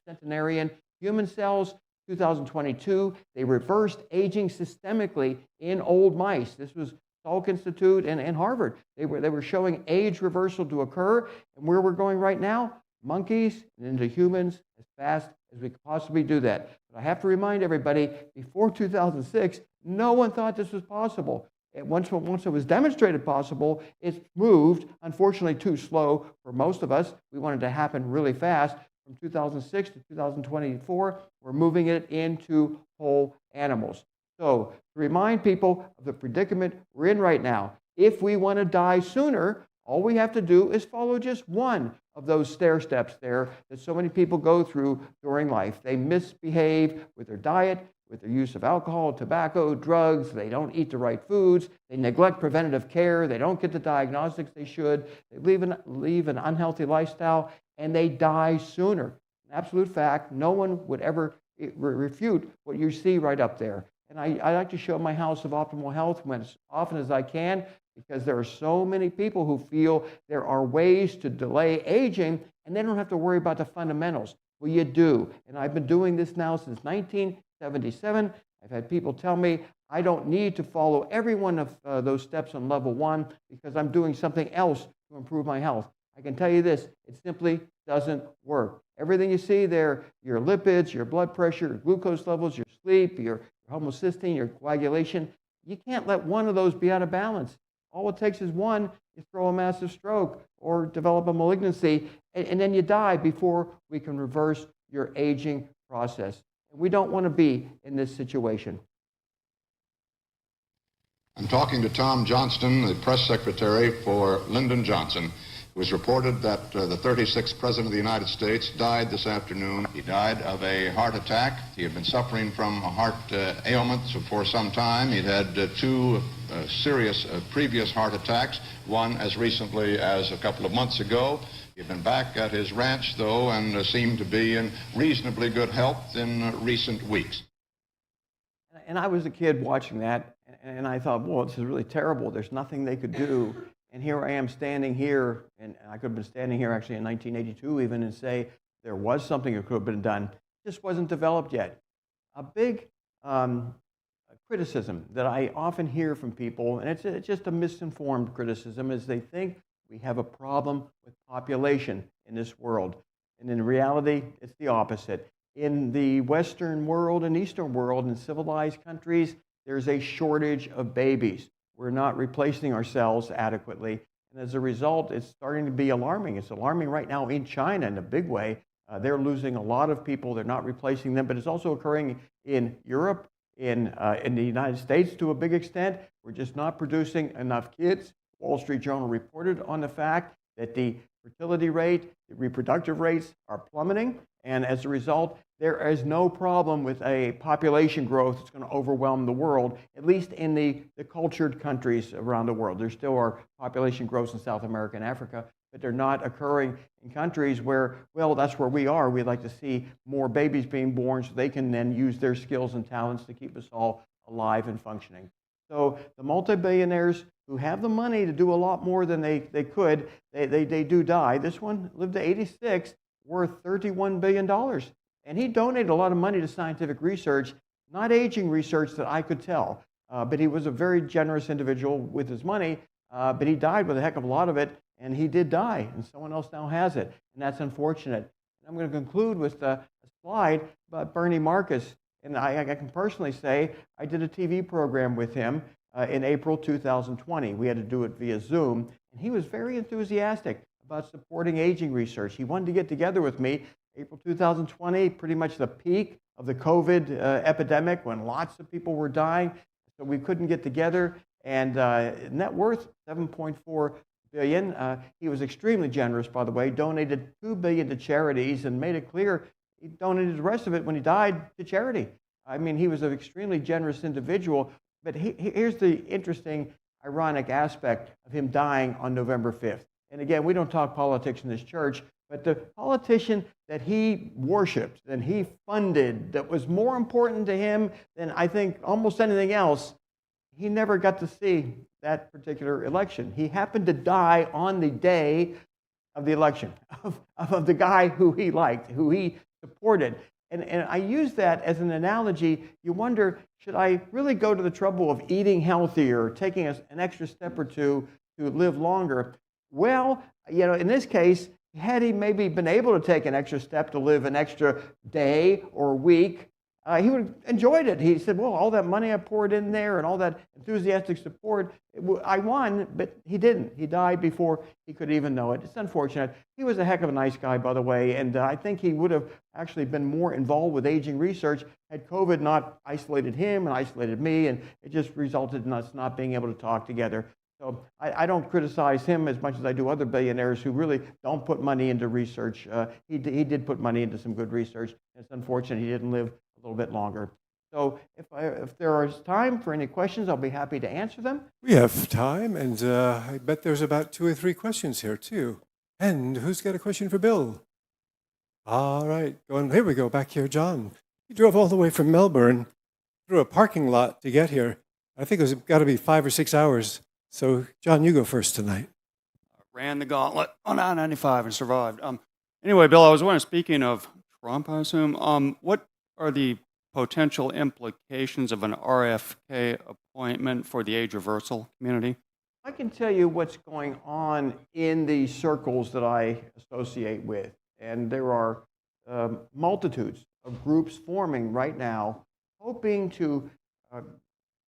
centenarian human cells. 2022, they reversed aging systemically in old mice. This was Salk Institute and Harvard. They were showing age reversal to occur, and where we're going right now, monkeys and into humans as fast as we could possibly do that. But I have to remind everybody, before 2006, no one thought this was possible. And once it was demonstrated possible, it moved, unfortunately, too slow for most of us. We wanted it to happen really fast. From 2006 to 2024, we're moving it into whole animals. So, to remind people of the predicament we're in right now, if we want to die sooner, all we have to do is follow just one of those stair steps there that so many people go through during life. They misbehave with their diet, with their use of alcohol, tobacco, drugs. They don't eat the right foods. They neglect preventative care. They don't get the diagnostics they should. They leave an unhealthy lifestyle, and they die sooner. An absolute fact. No one would ever refute what you see right up there. And I like to show my house of optimal health as often as I can, because there are so many people who feel there are ways to delay aging, and they don't have to worry about the fundamentals. Well, you do. And I've been doing this now since 1977. I've had people tell me I don't need to follow every one of those steps on level 1 because I'm doing something else to improve my health. I can tell you this, it simply doesn't work. Everything you see there, your lipids, your blood pressure, your glucose levels, your sleep, your homocysteine, your coagulation, you can't let one of those be out of balance. All it takes is one, you throw a massive stroke or develop a malignancy, and then you die before we can reverse your aging process. And we don't want to be in this situation. I'm talking to Tom Johnston, the press secretary for Lyndon Johnson. It was reported that the 36th President of the United States died this afternoon. He died of a heart attack. He had been suffering from heart ailments for some time. He'd had two serious previous heart attacks, one as recently as a couple of months ago. He'd been back at his ranch, though, and seemed to be in reasonably good health in recent weeks. And I was a kid watching that, and I thought, well, this is really terrible. There's nothing they could do. And here I am standing here, and I could have been standing here actually in 1982 even, and say there was something that could have been done. It just wasn't developed yet. A big criticism that I often hear from people, and it's just a misinformed criticism, is they think we have a problem with population in this world. And in reality, it's the opposite. In the Western world and Eastern world, in civilized countries, there's a shortage of babies. We're not replacing ourselves adequately. And as a result, it's starting to be alarming. It's alarming right now in China in a big way. They're losing a lot of people. They're not replacing them. But it's also occurring in Europe, in the United States to a big extent. We're just not producing enough kids. Wall Street Journal reported on the fact that the fertility rate, the reproductive rates are plummeting. And as a result, there is no problem with a population growth that's going to overwhelm the world, at least in the cultured countries around the world. There still are population growths in South America and Africa, but they're not occurring in countries where, well, that's where we are. We'd like to see more babies being born so they can then use their skills and talents to keep us all alive and functioning. So the multi-billionaires who have the money to do a lot more than they could, they do die. This one lived to 86, worth $31 billion. And he donated a lot of money to scientific research, not aging research that I could tell. But he was a very generous individual with his money, but he died with a heck of a lot of it, and he did die, and someone else now has it, and that's unfortunate. And I'm going to conclude with a slide about Bernie Marcus. And I can personally say I did a TV program with him in April 2020. We had to do it via Zoom, and he was very enthusiastic about supporting aging research. He wanted to get together with me. April 2020, pretty much the peak of the COVID epidemic when lots of people were dying, so we couldn't get together. And net worth, $7.4 billion. He was extremely generous, by the way, donated $2 billion to charities and made it clear he donated the rest of it when he died to charity. I mean, he was an extremely generous individual, but here's the interesting, ironic aspect of him dying on November 5th. And again, we don't talk politics in this church, but the politician that he worshipped, and he funded, that was more important to him than I think almost anything else, he never got to see that particular election. He happened to die on the day of the election, of the guy who he liked, who he supported. And I use that as an analogy. You wonder, should I really go to the trouble of eating healthier, taking an extra step or two to live longer? Well, you know, in this case, had he maybe been able to take an extra step to live an extra day or week, he would have enjoyed it. He said, well, all that money I poured in there and all that enthusiastic support, I won, but he didn't. He died before he could even know it. It's unfortunate. He was a heck of a nice guy, by the way, and I think he would have actually been more involved with aging research had COVID not isolated him and isolated me, and it just resulted in us not being able to talk together. So I don't criticize him as much as I do other billionaires who really don't put money into research. He did put money into some good research. It's unfortunate he didn't live a little bit longer. So if there is time for any questions, I'll be happy to answer them. We have time, and I bet there's about 2 or 3 questions here, too. And who's got a question for Bill? All right, here we go, back here, John. He drove all the way from Melbourne through a parking lot to get here. I think it was got to be 5 or 6 hours. So, John, you go first tonight. Ran the gauntlet on I-95 and survived. Anyway, Bill, I was wondering, speaking of Trump, I assume. What are the potential implications of an RFK appointment for the age reversal community? I can tell you what's going on in the circles that I associate with. And there are multitudes of groups forming right now, hoping to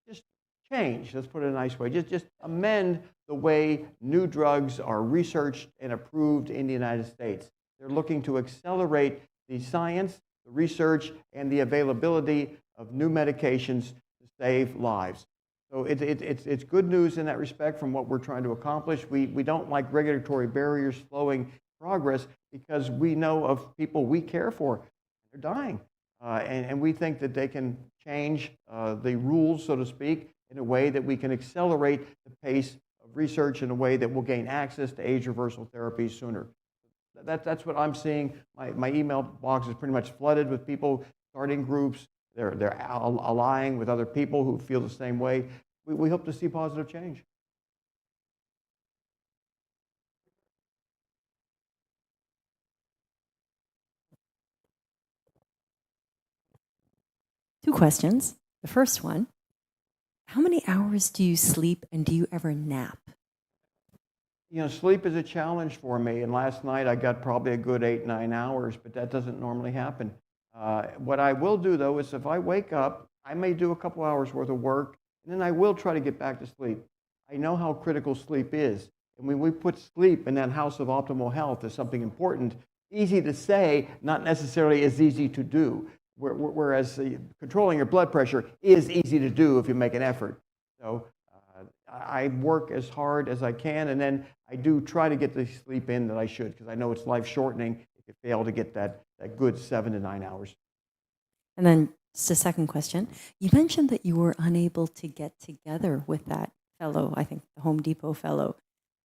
just change, let's put it a nice way, just amend the way new drugs are researched and approved in the United States. They're looking to accelerate the science, the research, and the availability of new medications to save lives. So it's good news in that respect from what we're trying to accomplish. We don't like regulatory barriers slowing progress because we know of people we care for. They're dying. And we think that they can change the rules, so to speak, in a way that we can accelerate the pace of research in a way that will gain access to age reversal therapies sooner. That's what I'm seeing. My email box is pretty much flooded with people starting groups. They're allying with other people who feel the same way. We hope to see positive change. Two questions. The first one, how many hours do you sleep and do you ever nap? You know, sleep is a challenge for me, and last night I got probably a good 8-9 hours, but that doesn't normally happen. What I will do, though, is if I wake up, I may do a couple hours worth of work, and then I will try to get back to sleep. I know how critical sleep is, and when we put sleep in that house of optimal health as something important, easy to say, not necessarily as easy to do, whereas controlling your blood pressure is easy to do if you make an effort. So I work as hard as I can, and then I do try to get the sleep in that I should, because I know it's life-shortening if you fail to get that good 7 to 9 hours. And then just a second question. You mentioned that you were unable to get together with that fellow, I think the Home Depot fellow,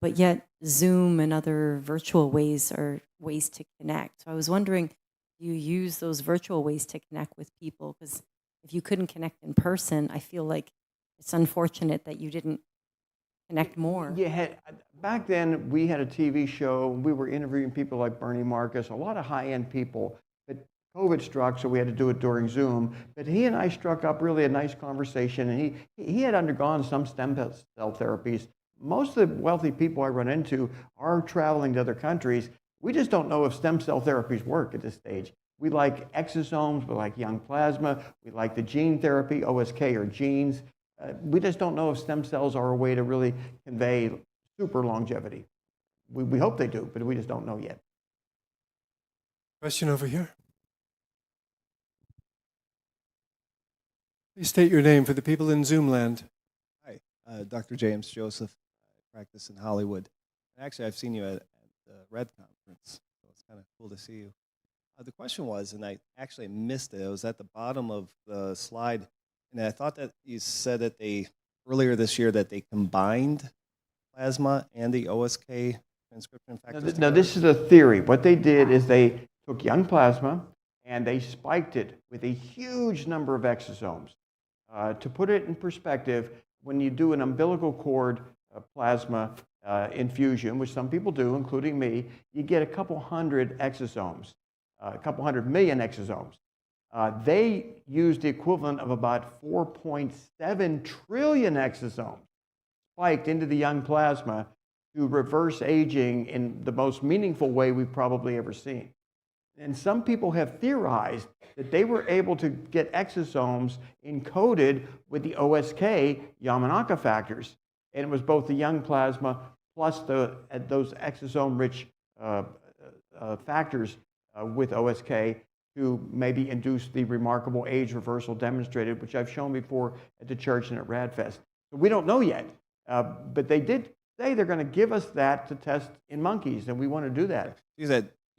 but yet Zoom and other virtual ways are ways to connect. So I was wondering, do you use those virtual ways to connect with people? Because if you couldn't connect in person, I feel like it's unfortunate that you didn't connect more. Yeah, back then we had a TV show. We were interviewing people like Bernie Marcus, a lot of high-end people. But COVID struck, so we had to do it during Zoom. But he and I struck up really a nice conversation, and he had undergone some stem cell therapies. Most of the wealthy people I run into are traveling to other countries. We just don't know if stem cell therapies work at this stage. We like exosomes, we like young plasma, we like the gene therapy, OSK or genes. We just don't know if stem cells are a way to really convey super longevity. We hope they do, but we just don't know yet. Question over here. Please state your name for the people in Zoom land. Hi, Dr. James Joseph. I practice in Hollywood. Actually, I've seen you at the Red Conference, so it's kind of cool to see you. The question was, and I actually missed it, it was at the bottom of the slide, and I thought that you said that earlier this year, that they combined plasma and the OSK transcription factors. No, this is a theory. What they did is they took young plasma and they spiked it with a huge number of exosomes. To put it in perspective, when you do an umbilical cord plasma infusion, which some people do, including me, you get a couple hundred exosomes, a couple 100 million exosomes. They used the equivalent of about 4.7 trillion exosomes spiked into the young plasma to reverse aging in the most meaningful way we've probably ever seen. And some people have theorized that they were able to get exosomes encoded with the OSK Yamanaka factors. And it was both the young plasma plus those exosome-rich factors with OSK to maybe induce the remarkable age reversal demonstrated, which I've shown before at the church and at RadFest. So we don't know yet, but they did say they're going to give us that to test in monkeys, and we want to do that. You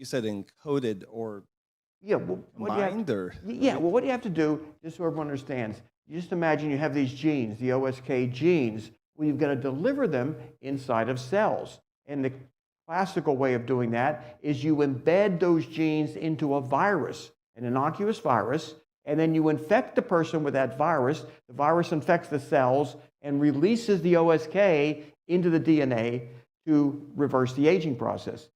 said encoded or combined, or? Yeah, well, what do you have to do, just so everyone understands, you just imagine you have these genes, the OSK genes, well, you've got to deliver them inside of cells. And the classical way of doing that is you embed those genes into a virus, an innocuous virus, and then you infect the person with that virus. The virus infects the cells and releases the OSK into the DNA to reverse the aging process.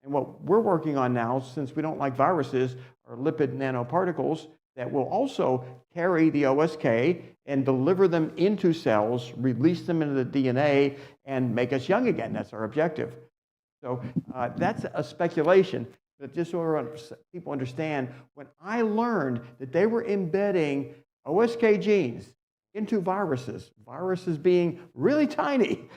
And what we're working on now, since we don't like viruses, are lipid nanoparticles that will also carry the OSK and deliver them into cells, release them into the DNA, and make us young again. That's our objective. So that's a speculation, but just so people understand, when I learned that they were embedding OSK genes into viruses, viruses being really tiny,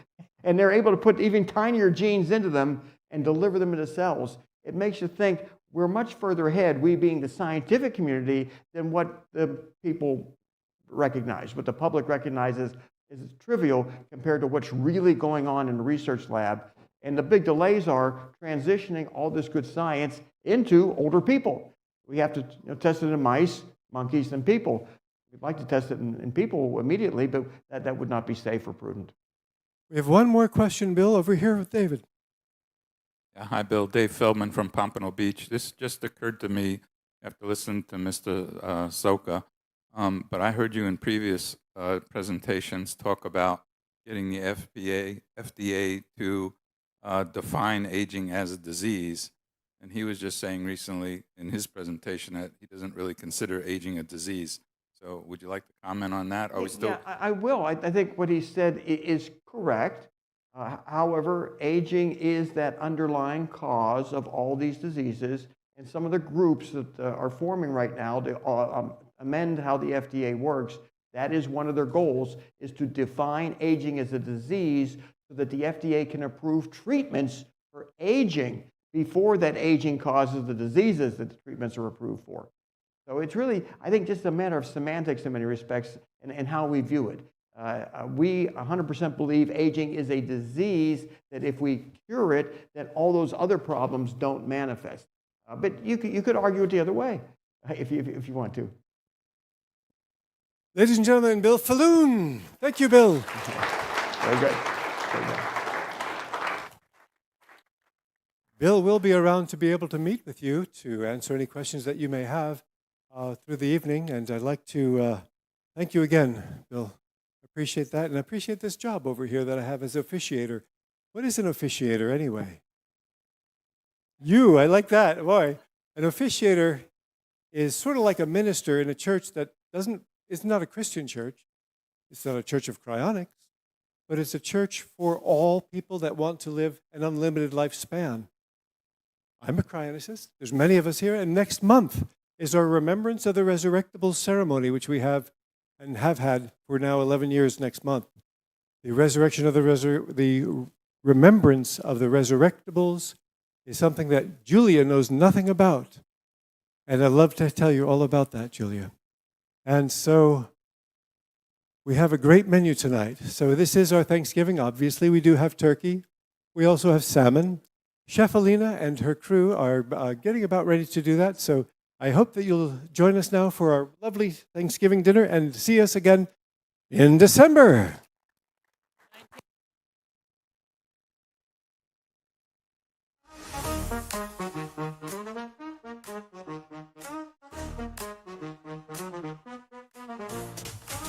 and they're able to put even tinier genes into them and deliver them into cells, it makes you think we're much further ahead, we being the scientific community, than what the people recognize, what the public recognizes is trivial compared to what's really going on in the research lab. And the big delays are transitioning all this good science into older people. We have to test it in mice, monkeys, and people. We'd like to test it in people immediately, but that would not be safe or prudent. We have one more question, Bill, over here with David. Hi, Bill. Dave Feldman from Pompano Beach. This just occurred to me after listening to Mr. Csoka, but I heard you in previous presentations talk about getting the FDA to define aging as a disease. And he was just saying recently in his presentation that he doesn't really consider aging a disease. So would you like to comment on that? Are we still? Yeah, I will. I think what he said is correct. However, aging is that underlying cause of all these diseases, and some of the groups that are forming right now to amend how the FDA works, that is one of their goals, is to define aging as a disease so that the FDA can approve treatments for aging before that aging causes the diseases that the treatments are approved for. So it's really, I think, just a matter of semantics in many respects and how we view it. We 100% believe aging is a disease that if we cure it, then all those other problems don't manifest. But you could argue it the other way if you want to. Ladies and gentlemen, Bill Falloon. Thank you, Bill. Very good. Very good. Bill will be around to be able to meet with you to answer any questions that you may have through the evening. And I'd like to thank you again, Bill. Appreciate that, and I appreciate this job over here that I have as officiator. What is an officiator anyway? I like that. Boy, an officiator is sort of like a minister in a church that is not a Christian church. It's not a church of cryonics, but it's a church for all people that want to live an unlimited lifespan. I'm a cryonicist. There's many of us here, and next month is our Remembrance of the Resurrectable ceremony, which we have and have had for now 11 years next month. The resurrection of the remembrance of the resurrectables is something that Julia knows nothing about. And I'd love to tell you all about that, Julia. And so we have a great menu tonight. So this is our Thanksgiving. Obviously, we do have turkey. We also have salmon. Chef Alina and her crew are getting about ready to do that. So I hope that you'll join us now for our lovely Thanksgiving dinner and see us again in December.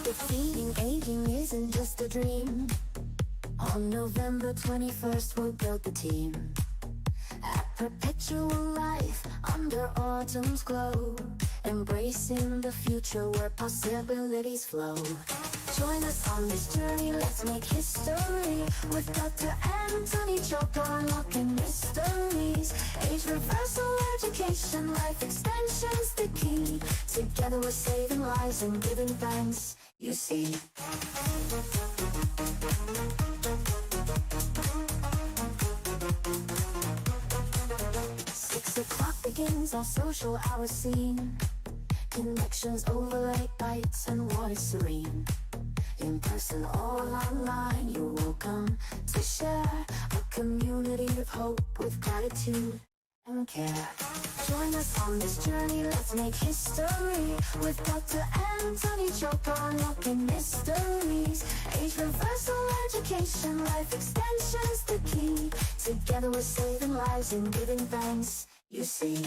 Defeating aging isn't just a dream. On November 21st, we'll build the team. At Perpetual Life, under autumn's glow, embracing the future where possibilities flow. Join us on this journey, let's make history with Dr. Antonei Csoka, unlocking mysteries. Age reversal, education, life extension's the key. Together we're saving lives and giving thanks, you see. 6 o'clock begins, our social hour scene. Connections overlay, lights and water serene. In person or online, you're welcome to share a community of hope with gratitude and care. Join us on this journey, let's make history with Dr. Antonei Csoka, unlocking mysteries. Age reversal, education, life extension's the key. Together we're saving lives and giving thanks, you see.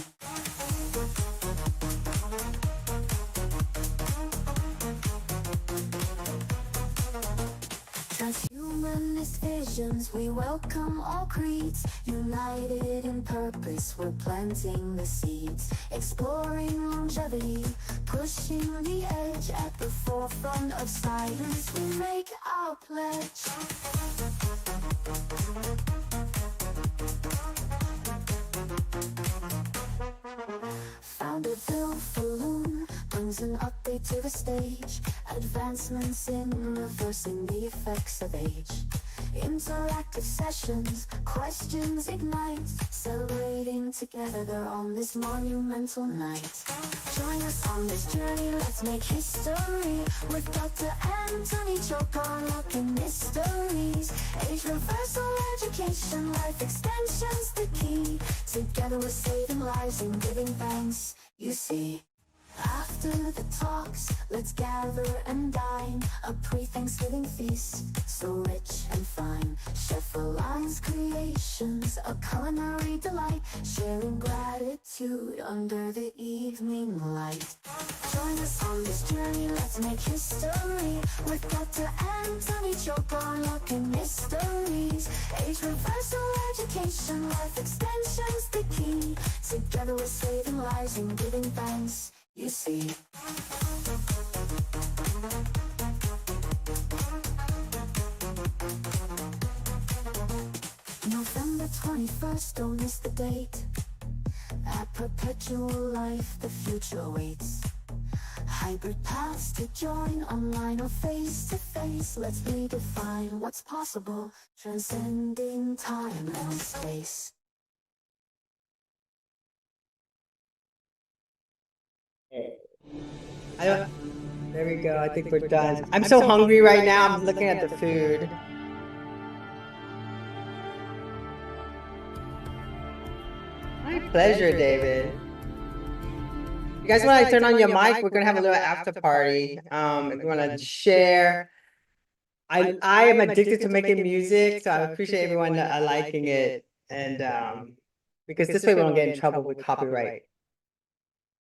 Transhumanist vision. religions, we welcome all creeds. United in purpose, we're planting the seeds. Exploring longevity, pushing the edge. At the forefront of silence, we make our pledge. Founder Bill Falloon brings an update to the stage. Advancements in reversing the effects of age. Interactive sessions, questions ignite. Celebrating together on this monumental night. Join us on this journey, let's make history. With Dr. Antonei Csoka, unlocking mysteries. Age reversal education, life extension's the key. Together we're saving lives and giving thanks, you see. After the talks, let's gather and dine. A pre-Thanksgiving feast, so rich and fine. Chef Alliance creations, a culinary delight. Sharing gratitude under the evening light. Join us on this journey, let's make history. With Dr. Antonei Csoka, unlocking mysteries. Age reversal education, life extension's the key. Together we're saving lives and giving thanks, you see. November 21st, don't miss the date. At Perpetual Life, the future waits. Hybrid paths to join, online or face to face. Let's redefine what's possible, transcending time and space. There we go. I think we're done. I'm so hungry right now. I'm looking at the food. My pleasure, David. You guys want to turn on your mic? We're gonna have a little after party. If you want to share. I am addicted to making music, so I appreciate everyone liking it, and because this way we don't get in trouble with copyright.